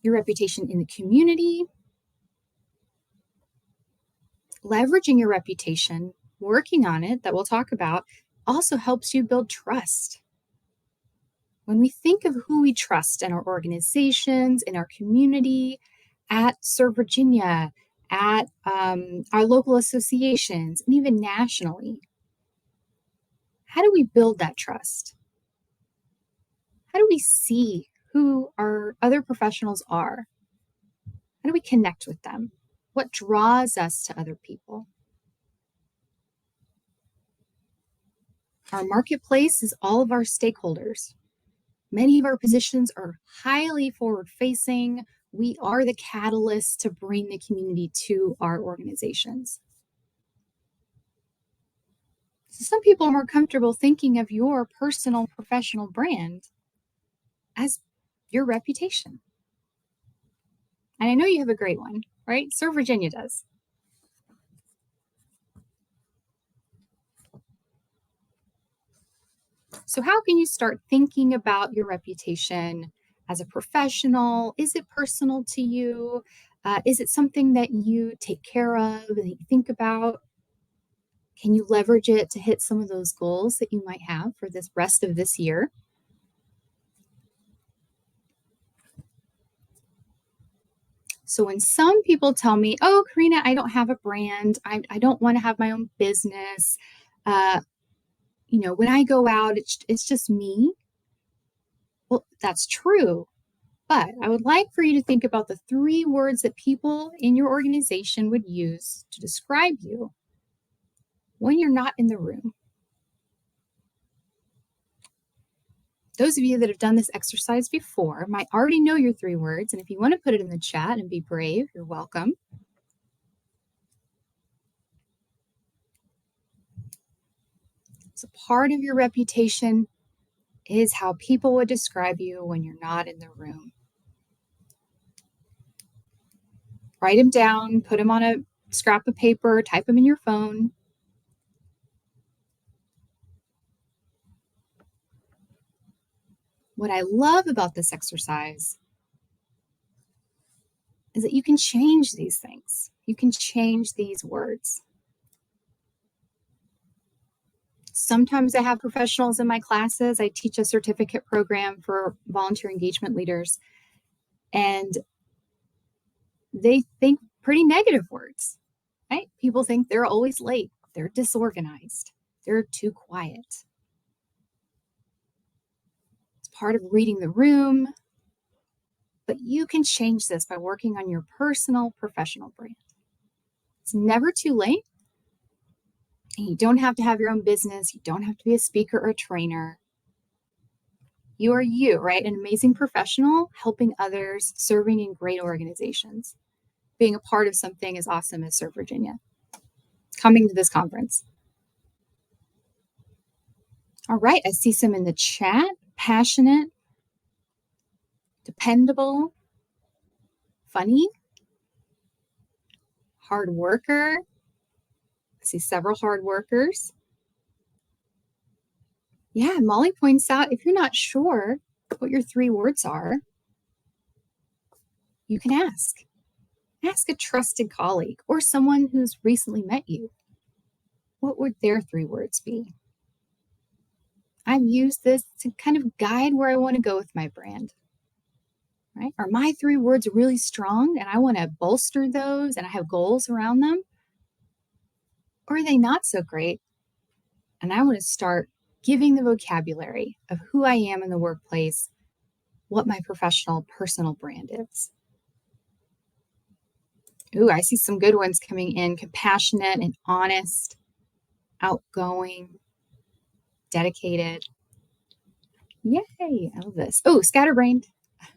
Your reputation in the community. Leveraging your reputation, working on it, that we'll talk about, also helps you build trust. When we think of who we trust in our organizations, in our community, at Serve Virginia, at our local associations, and even nationally, how do we build that trust? How do we see who our other professionals are? How do we connect with them? What draws us to other people? Our marketplace is all of our stakeholders. Many of our positions are highly forward-facing. We are the catalyst to bring the community to our organizations. So some people are more comfortable thinking of your personal professional brand as your reputation. And I know you have a great one, right? Serve Virginia does. So how can you start thinking about your reputation as a professional? Is it personal to you? Is it something that you take care of, that you think about? Can you leverage it to hit some of those goals that you might have for this rest of this year? So when some people tell me, oh, Karina, I don't have a brand. I don't want to have my own business. When I go out, it's just me. Well, that's true. But I would like for you to think about the 3 words that people in your organization would use to describe you when you're not in the room. Those of you that have done this exercise before might already know your 3 words. And if you want to put it in the chat and be brave, you're welcome. So part of your reputation is how people would describe you when you're not in the room. Write them down, put them on a scrap of paper, type them in your phone. What I love about this exercise is that you can change these things. You can change these words. Sometimes I have professionals in my classes. I teach a certificate program for volunteer engagement leaders, and they think pretty negative words, right? People think they're always late, they're disorganized, they're too quiet. It's part of reading the room, but you can change this by working on your personal professional brand. It's never too late. And you don't have to have your own business. You don't have to be a speaker or a trainer. You are you, right? An amazing professional helping others, serving in great organizations. Being a part of something as awesome as Serve Virginia. Coming to this conference. All right, I see some in the chat. Passionate, dependable, funny, hard worker. I see several hard workers. Yeah, Molly points out if you're not sure what your 3 words are, you can ask. Ask a trusted colleague or someone who's recently met you. What would their 3 words be? I've used this to kind of guide where I want to go with my brand. Right? Are my 3 words really strong and I want to bolster those and I have goals around them? Or are they not so great and I want to start giving the vocabulary of who I am in the workplace, what my professional personal brand is? Ooh, I see some good ones coming in. Compassionate and honest, outgoing, dedicated. Yay, I love this. Oh, scatterbrained. I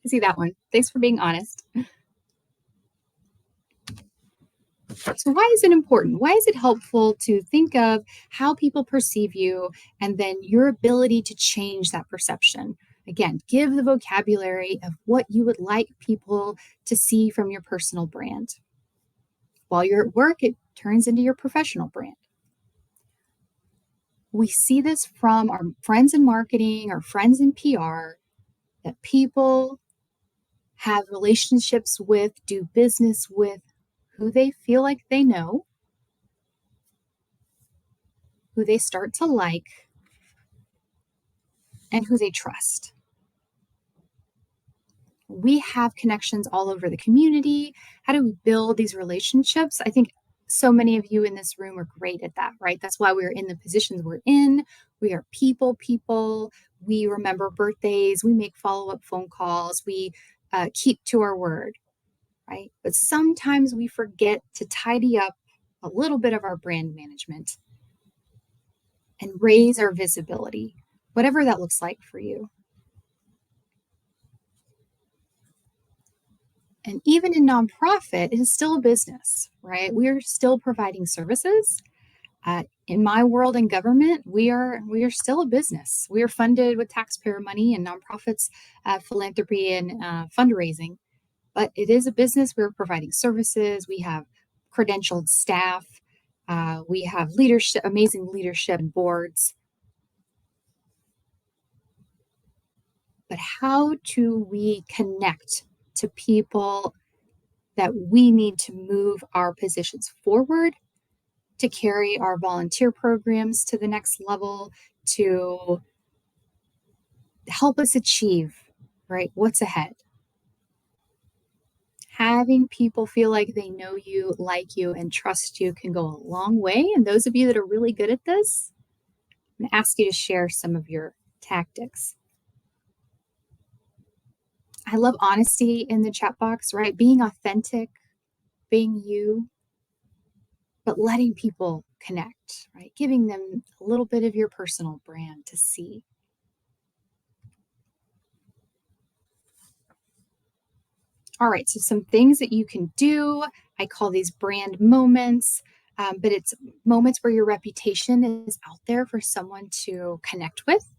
see that one. Thanks for being honest. So why is it important? Why is it helpful to think of how people perceive you and then your ability to change that perception? Again, give the vocabulary of what you would like people to see from your personal brand. While you're at work, it turns into your professional brand. We see this from our friends in marketing, our friends in PR, that people have relationships with, do business with, who they feel like they know, who they start to like, and who they trust. We have connections all over the community. How do we build these relationships? I think so many of you in this room are great at that, right? That's why we're in the positions we're in. We are people. We remember birthdays. We make follow-up phone calls. We keep to our word, right? But sometimes we forget to tidy up a little bit of our brand management and raise our visibility, whatever that looks like for you. And even in nonprofit, it is still a business, right? We're still providing services. In my world in government, we are still a business. We are funded with taxpayer money and nonprofits, philanthropy and fundraising. But it is a business. We're providing services. We have credentialed staff. We have leadership, amazing leadership and boards. But how do we connect to people that we need to move our positions forward, to carry our volunteer programs to the next level, to help us achieve, right, what's ahead? Having people feel like they know you, like you, and trust you can go a long way. And those of you that are really good at this, I'm going to ask you to share some of your tactics. I love honesty in the chat box, right? Being authentic, being you, but letting people connect, right? Giving them a little bit of your personal brand to see. All right, so some things that you can do. I call these brand moments, but it's moments where your reputation is out there for someone to connect with.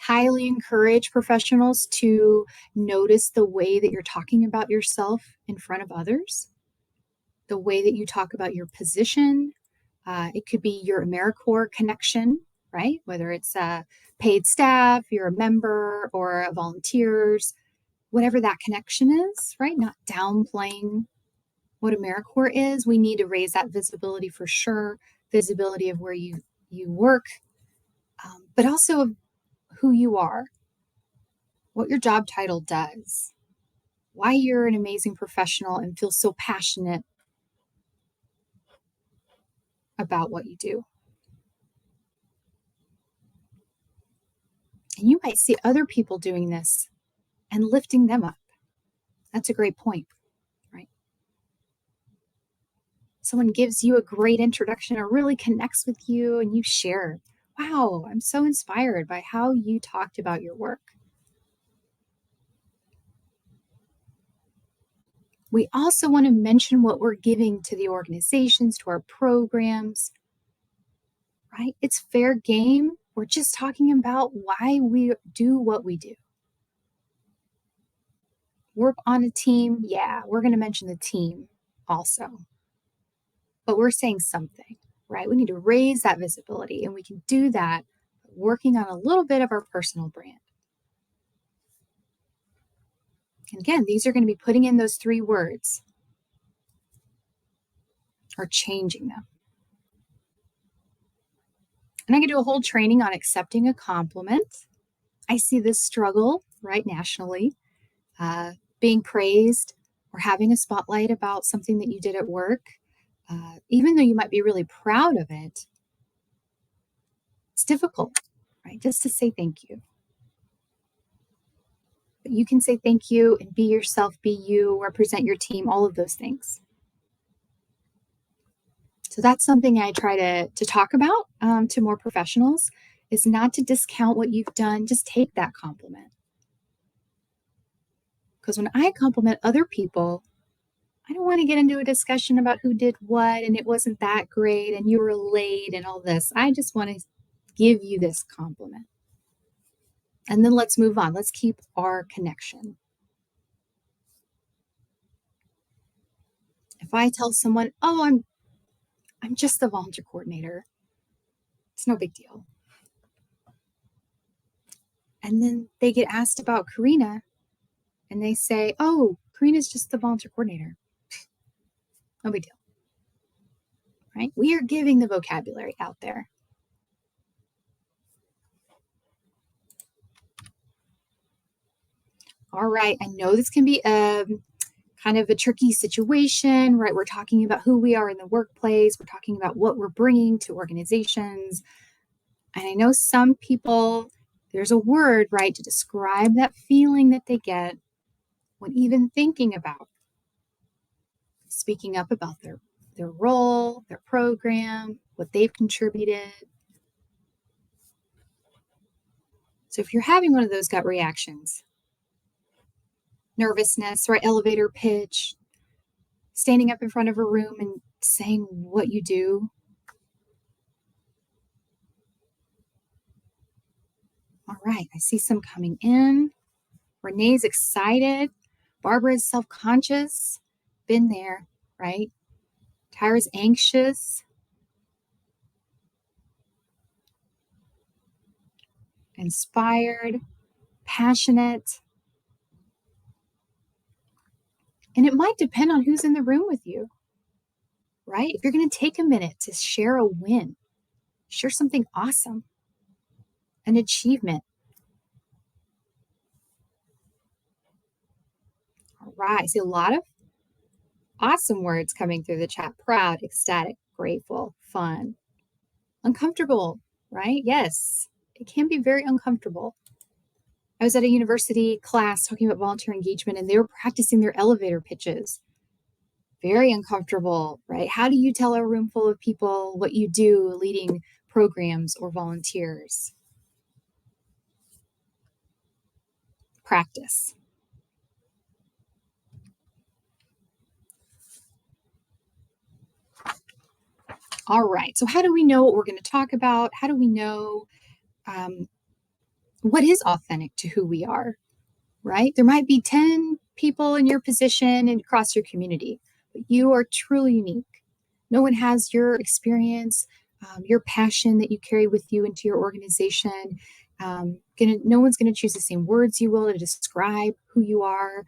Highly encourage professionals to notice the way that you're talking about yourself in front of others, the way that you talk about your position. It could be your AmeriCorps connection, right? Whether it's paid staff, you're a member, or volunteers, whatever that connection is, right? Not downplaying what AmeriCorps is. We need to raise that visibility for sure, visibility of where you work, but also of who you are, what your job title does, why you're an amazing professional and feel so passionate about what you do. And you might see other people doing this and lifting them up. That's a great point, right? Someone gives you a great introduction or really connects with you and you share, wow, I'm so inspired by how you talked about your work. We also want to mention what we're giving to the organizations, to our programs, right? It's fair game. We're just talking about why we do what we do. Work on a team. Yeah, we're going to mention the team also. But we're saying something, right? We need to raise that visibility, and we can do that working on a little bit of our personal brand. And again, these are going to be putting in those 3 words or changing them. And I can do a whole training on accepting a compliment. I see this struggle, right, nationally, being praised or having a spotlight about something that you did at work. Even though you might be really proud of it, it's difficult, right? Just to say thank you. But you can say thank you and be yourself, be you, represent your team, all of those things. So that's something I try to talk about to more professionals, is not to discount what you've done. Just take that compliment. Because when I compliment other people, I don't want to get into a discussion about who did what and it wasn't that great and you were late and all this. I just want to give you this compliment. And then let's move on. Let's keep our connection. If I tell someone, oh, I'm just the volunteer coordinator, it's no big deal. And then they get asked about Karina and they say, oh, Karina's just the volunteer coordinator. No big deal. Right? We are giving the vocabulary out there. All right. I know this can be kind of a tricky situation, right? We're talking about who we are in the workplace. We're talking about what we're bringing to organizations. And I know some people, there's a word, right, to describe that feeling that they get when even thinking about speaking up about their role, their program, what they've contributed. So if you're having one of those gut reactions, nervousness, right, elevator pitch, standing up in front of a room and saying what you do, all right, I see some coming in. Renee's excited. Barbara is self-conscious. Been there, right? Tyra's anxious. Inspired. Passionate. And it might depend on who's in the room with you, right? If you're going to take a minute to share a win, share something awesome, an achievement. All right, I see a lot of awesome words coming through the chat. Proud, ecstatic, grateful, fun, uncomfortable, right? Yes, it can be very uncomfortable. I was at a university class talking about volunteer engagement and they were practicing their elevator pitches. Very uncomfortable, right? How do you tell a room full of people what you do leading programs or volunteers? Practice. All right, so how do we know what we're going to talk about? How do we know what is authentic to who we are, right? There might be 10 people in your position and across your community, but you are truly unique. No one has your experience, your passion that you carry with you into your organization. No one's going to choose the same words you will to describe who you are.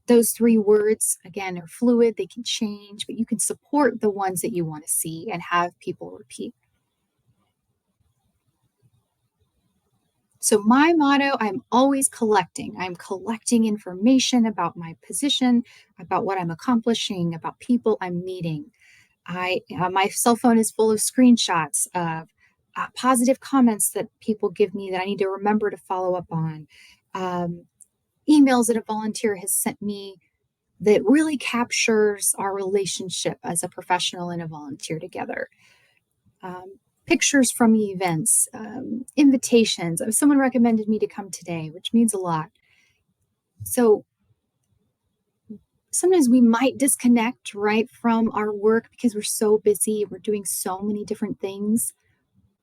Those 3 words, again, are fluid, they can change, but you can support the ones that you want to see and have people repeat. So my motto, I'm always collecting. I'm collecting information about my position, about what I'm accomplishing, about people I'm meeting. My cell phone is full of screenshots of positive comments that people give me that I need to remember to follow up on. Emails that a volunteer has sent me that really captures our relationship as a professional and a volunteer together. Pictures from events, invitations. Someone recommended me to come today, which means a lot. So sometimes we might disconnect, right, from our work because we're so busy, we're doing so many different things,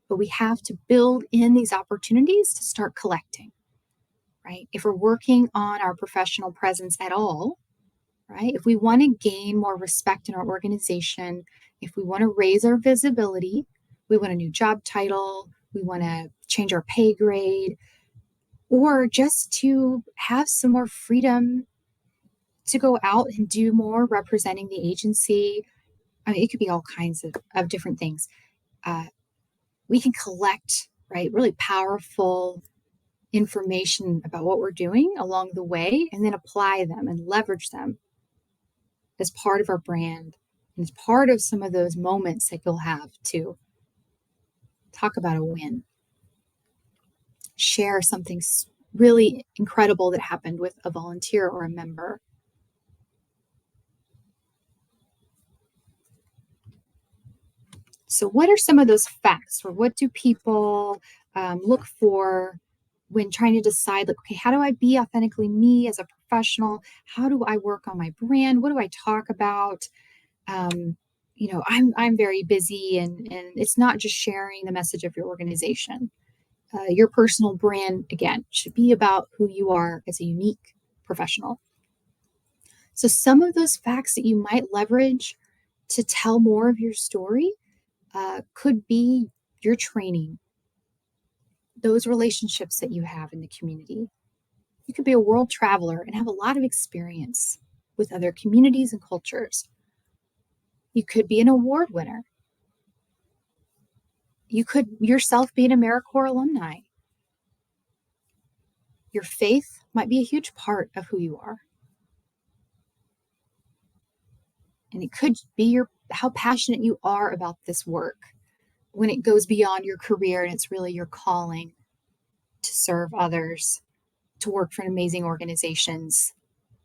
but we have to build in these opportunities to start collecting, right? If we're working on our professional presence at all, right, if we want to gain more respect in our organization, if we want to raise our visibility, we want a new job title, we want to change our pay grade, or just to have some more freedom to go out and do more representing the agency. I mean, it could be all kinds of different things. We can collect, right, really powerful information about what we're doing along the way and then apply them and leverage them as part of our brand and as part of some of those moments that you'll have to talk about a win. Share something really incredible that happened with a volunteer or a member. So what are some of those facts, or what do people look for when trying to decide, like, okay, how do I be authentically me as a professional? How do I work on my brand? What do I talk about? I'm very busy, and it's not just sharing the message of your organization. Your personal brand, again, should be about who you are as a unique professional. So some of those facts that you might leverage to tell more of your story could be your training, those relationships that you have in the community. You could be a world traveler and have a lot of experience with other communities and cultures. You could be an award winner. You could yourself be an AmeriCorps alumni. Your faith might be a huge part of who you are. And it could be how passionate you are about this work when it goes beyond your career and it's really your calling to serve others, to work for amazing organizations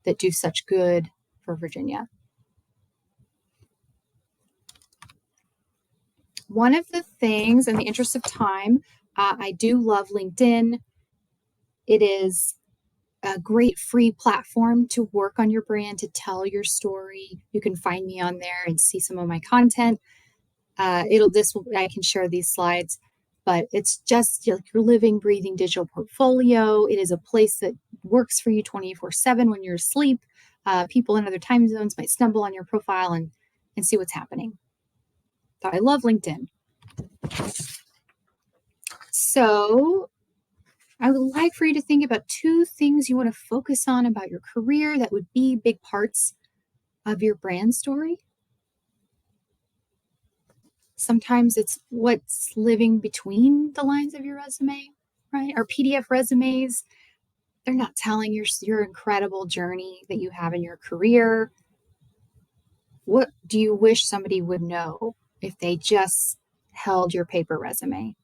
that do such good for Virginia. One of the things, in the interest of time, I do love LinkedIn. It is a great free platform to work on your brand, to tell your story. You can find me on there and see some of my content. I can share these slides, but it's just like your living, breathing digital portfolio. It is a place that works for you 24/7 when you're asleep. People in other time zones might stumble on your profile and see what's happening. So I love LinkedIn. So I would like for you to think about 2 things you want to focus on about your career that would be big parts of your brand story. Sometimes it's what's living between the lines of your resume, right? Our PDF resumes, they're not telling your incredible journey that you have in your career. What do you wish somebody would know if they just held your paper resume?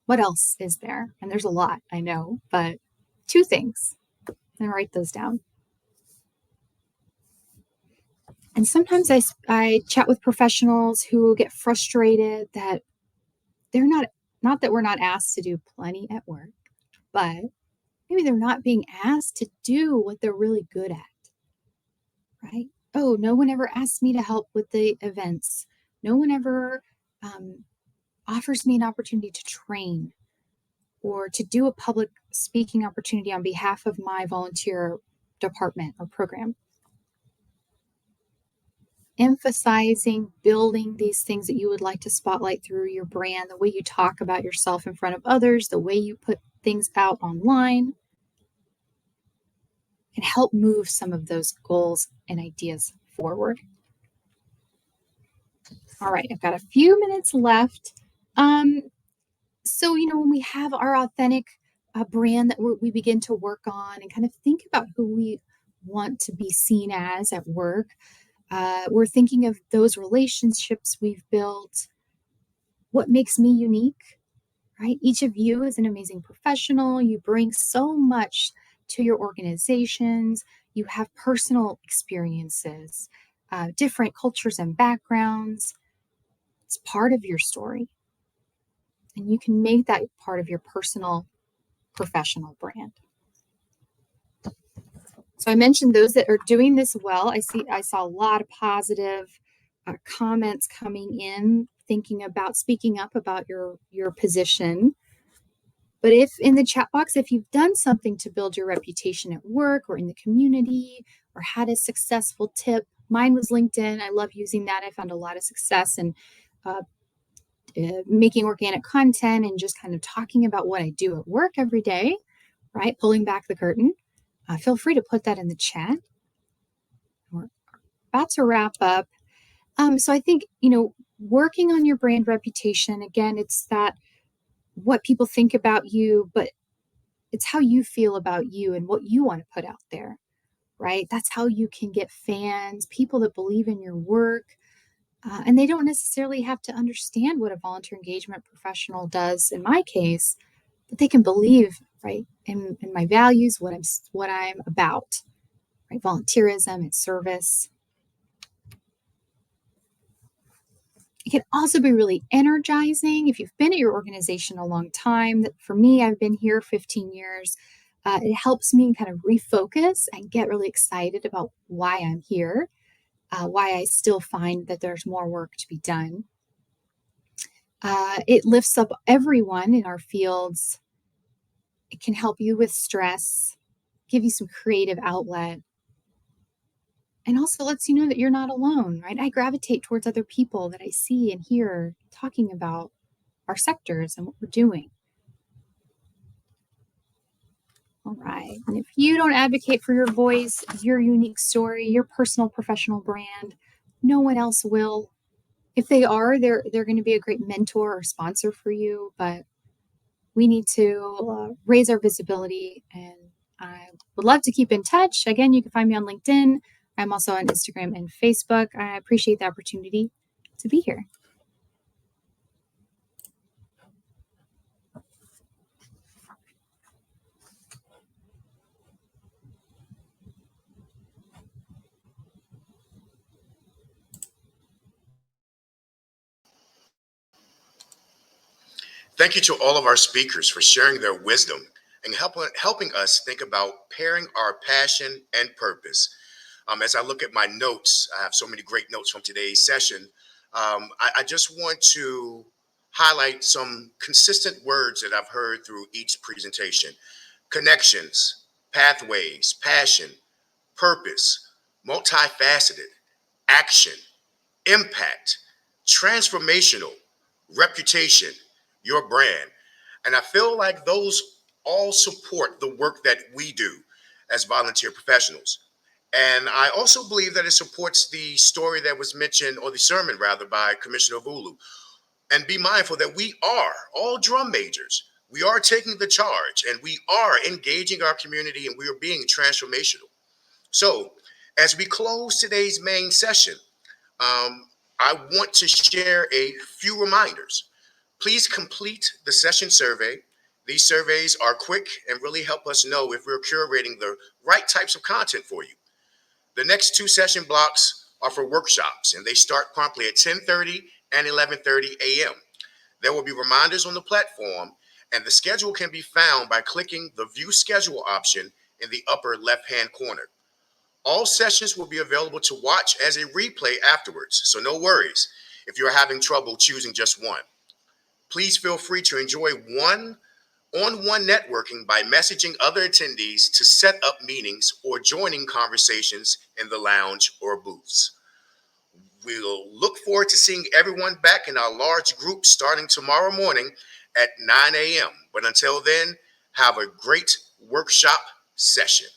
What else is there? And there's a lot, I know, but 2 things. And write those down. And sometimes I chat with professionals who get frustrated that they're not that we're not asked to do plenty at work, but maybe they're not being asked to do what they're really good at, right? Oh, no one ever asks me to help with the events. No one ever offers me an opportunity to train or to do a public speaking opportunity on behalf of my volunteer department or program. Emphasizing building these things that you would like to spotlight through your brand, the way you talk about yourself in front of others, the way you put things out online. can help move some of those goals and ideas forward. All right, I've got a few minutes left. So, when we have our authentic brand that we begin to work on and kind of think about who we want to be seen as at work, we're thinking of those relationships we've built, what makes me unique, right? Each of you is an amazing professional. You bring so much to your organizations. You have personal experiences, different cultures and backgrounds. It's part of your story. And you can make that part of your personal professional brand. So I mentioned those that are doing this well. I saw a lot of positive comments coming in, thinking about speaking up about your position. But if in the chat box, if you've done something to build your reputation at work or in the community or had a successful tip, mine was LinkedIn. I love using that. I found a lot of success in making organic content and just kind of talking about what I do at work every day, right? Pulling back the curtain. Feel free to put that in the chat. We're about to wrap up. So I think, working on your brand reputation, again, it's that what people think about you, but it's how you feel about you and what you want to put out there, right? That's how you can get fans, people that believe in your work. And they don't necessarily have to understand what a volunteer engagement professional does in my case, but they can believe, right, in my values, what I'm about, right? Volunteerism and service. It can also be really energizing if you've been at your organization a long time. For me, I've been here 15 years. It helps me kind of refocus and get really excited about why I'm here, why I still find that there's more work to be done. It lifts up everyone in our fields. It can help you with stress, give you some creative outlet, and also lets you know that you're not alone, right? I gravitate towards other people that I see and hear talking about our sectors and what we're doing. All right. And if you don't advocate for your voice, your unique story, your personal professional brand, no one else will. If they are, they're going to be a great mentor or sponsor for you, but we need to raise our visibility, and I would love to keep in touch. Again, you can find me on LinkedIn. I'm also on Instagram and Facebook. I appreciate the opportunity to be here. Thank you to all of our speakers for sharing their wisdom and helping us think about pairing our passion and purpose. As I look at my notes, I have so many great notes from today's session. I just want to highlight some consistent words that I've heard through each presentation: connections, pathways, passion, purpose, multifaceted, action, impact, transformational, reputation, your brand. And I feel like those all support the work that we do as volunteer professionals. And I also believe that it supports the story that was mentioned, or the sermon rather, by Commissioner Vulu. And be mindful that we are all drum majors. We are taking the charge and we are engaging our community and we are being transformational. So as we close today's main session, I want to share a few reminders. Please complete the session survey. These surveys are quick and really help us know if we're curating the right types of content for you. The next two session blocks are for workshops, and they start promptly at 10:30 and 11:30 a.m. There will be reminders on the platform, and the schedule can be found by clicking the View Schedule option in the upper left-hand corner. All sessions will be available to watch as a replay afterwards, so no worries if you're having trouble choosing just one. Please feel free to enjoy one-on-one networking by messaging other attendees to set up meetings or joining conversations in the lounge or booths. We'll look forward to seeing everyone back in our large group starting tomorrow morning at 9 a.m. But until then, have a great workshop session.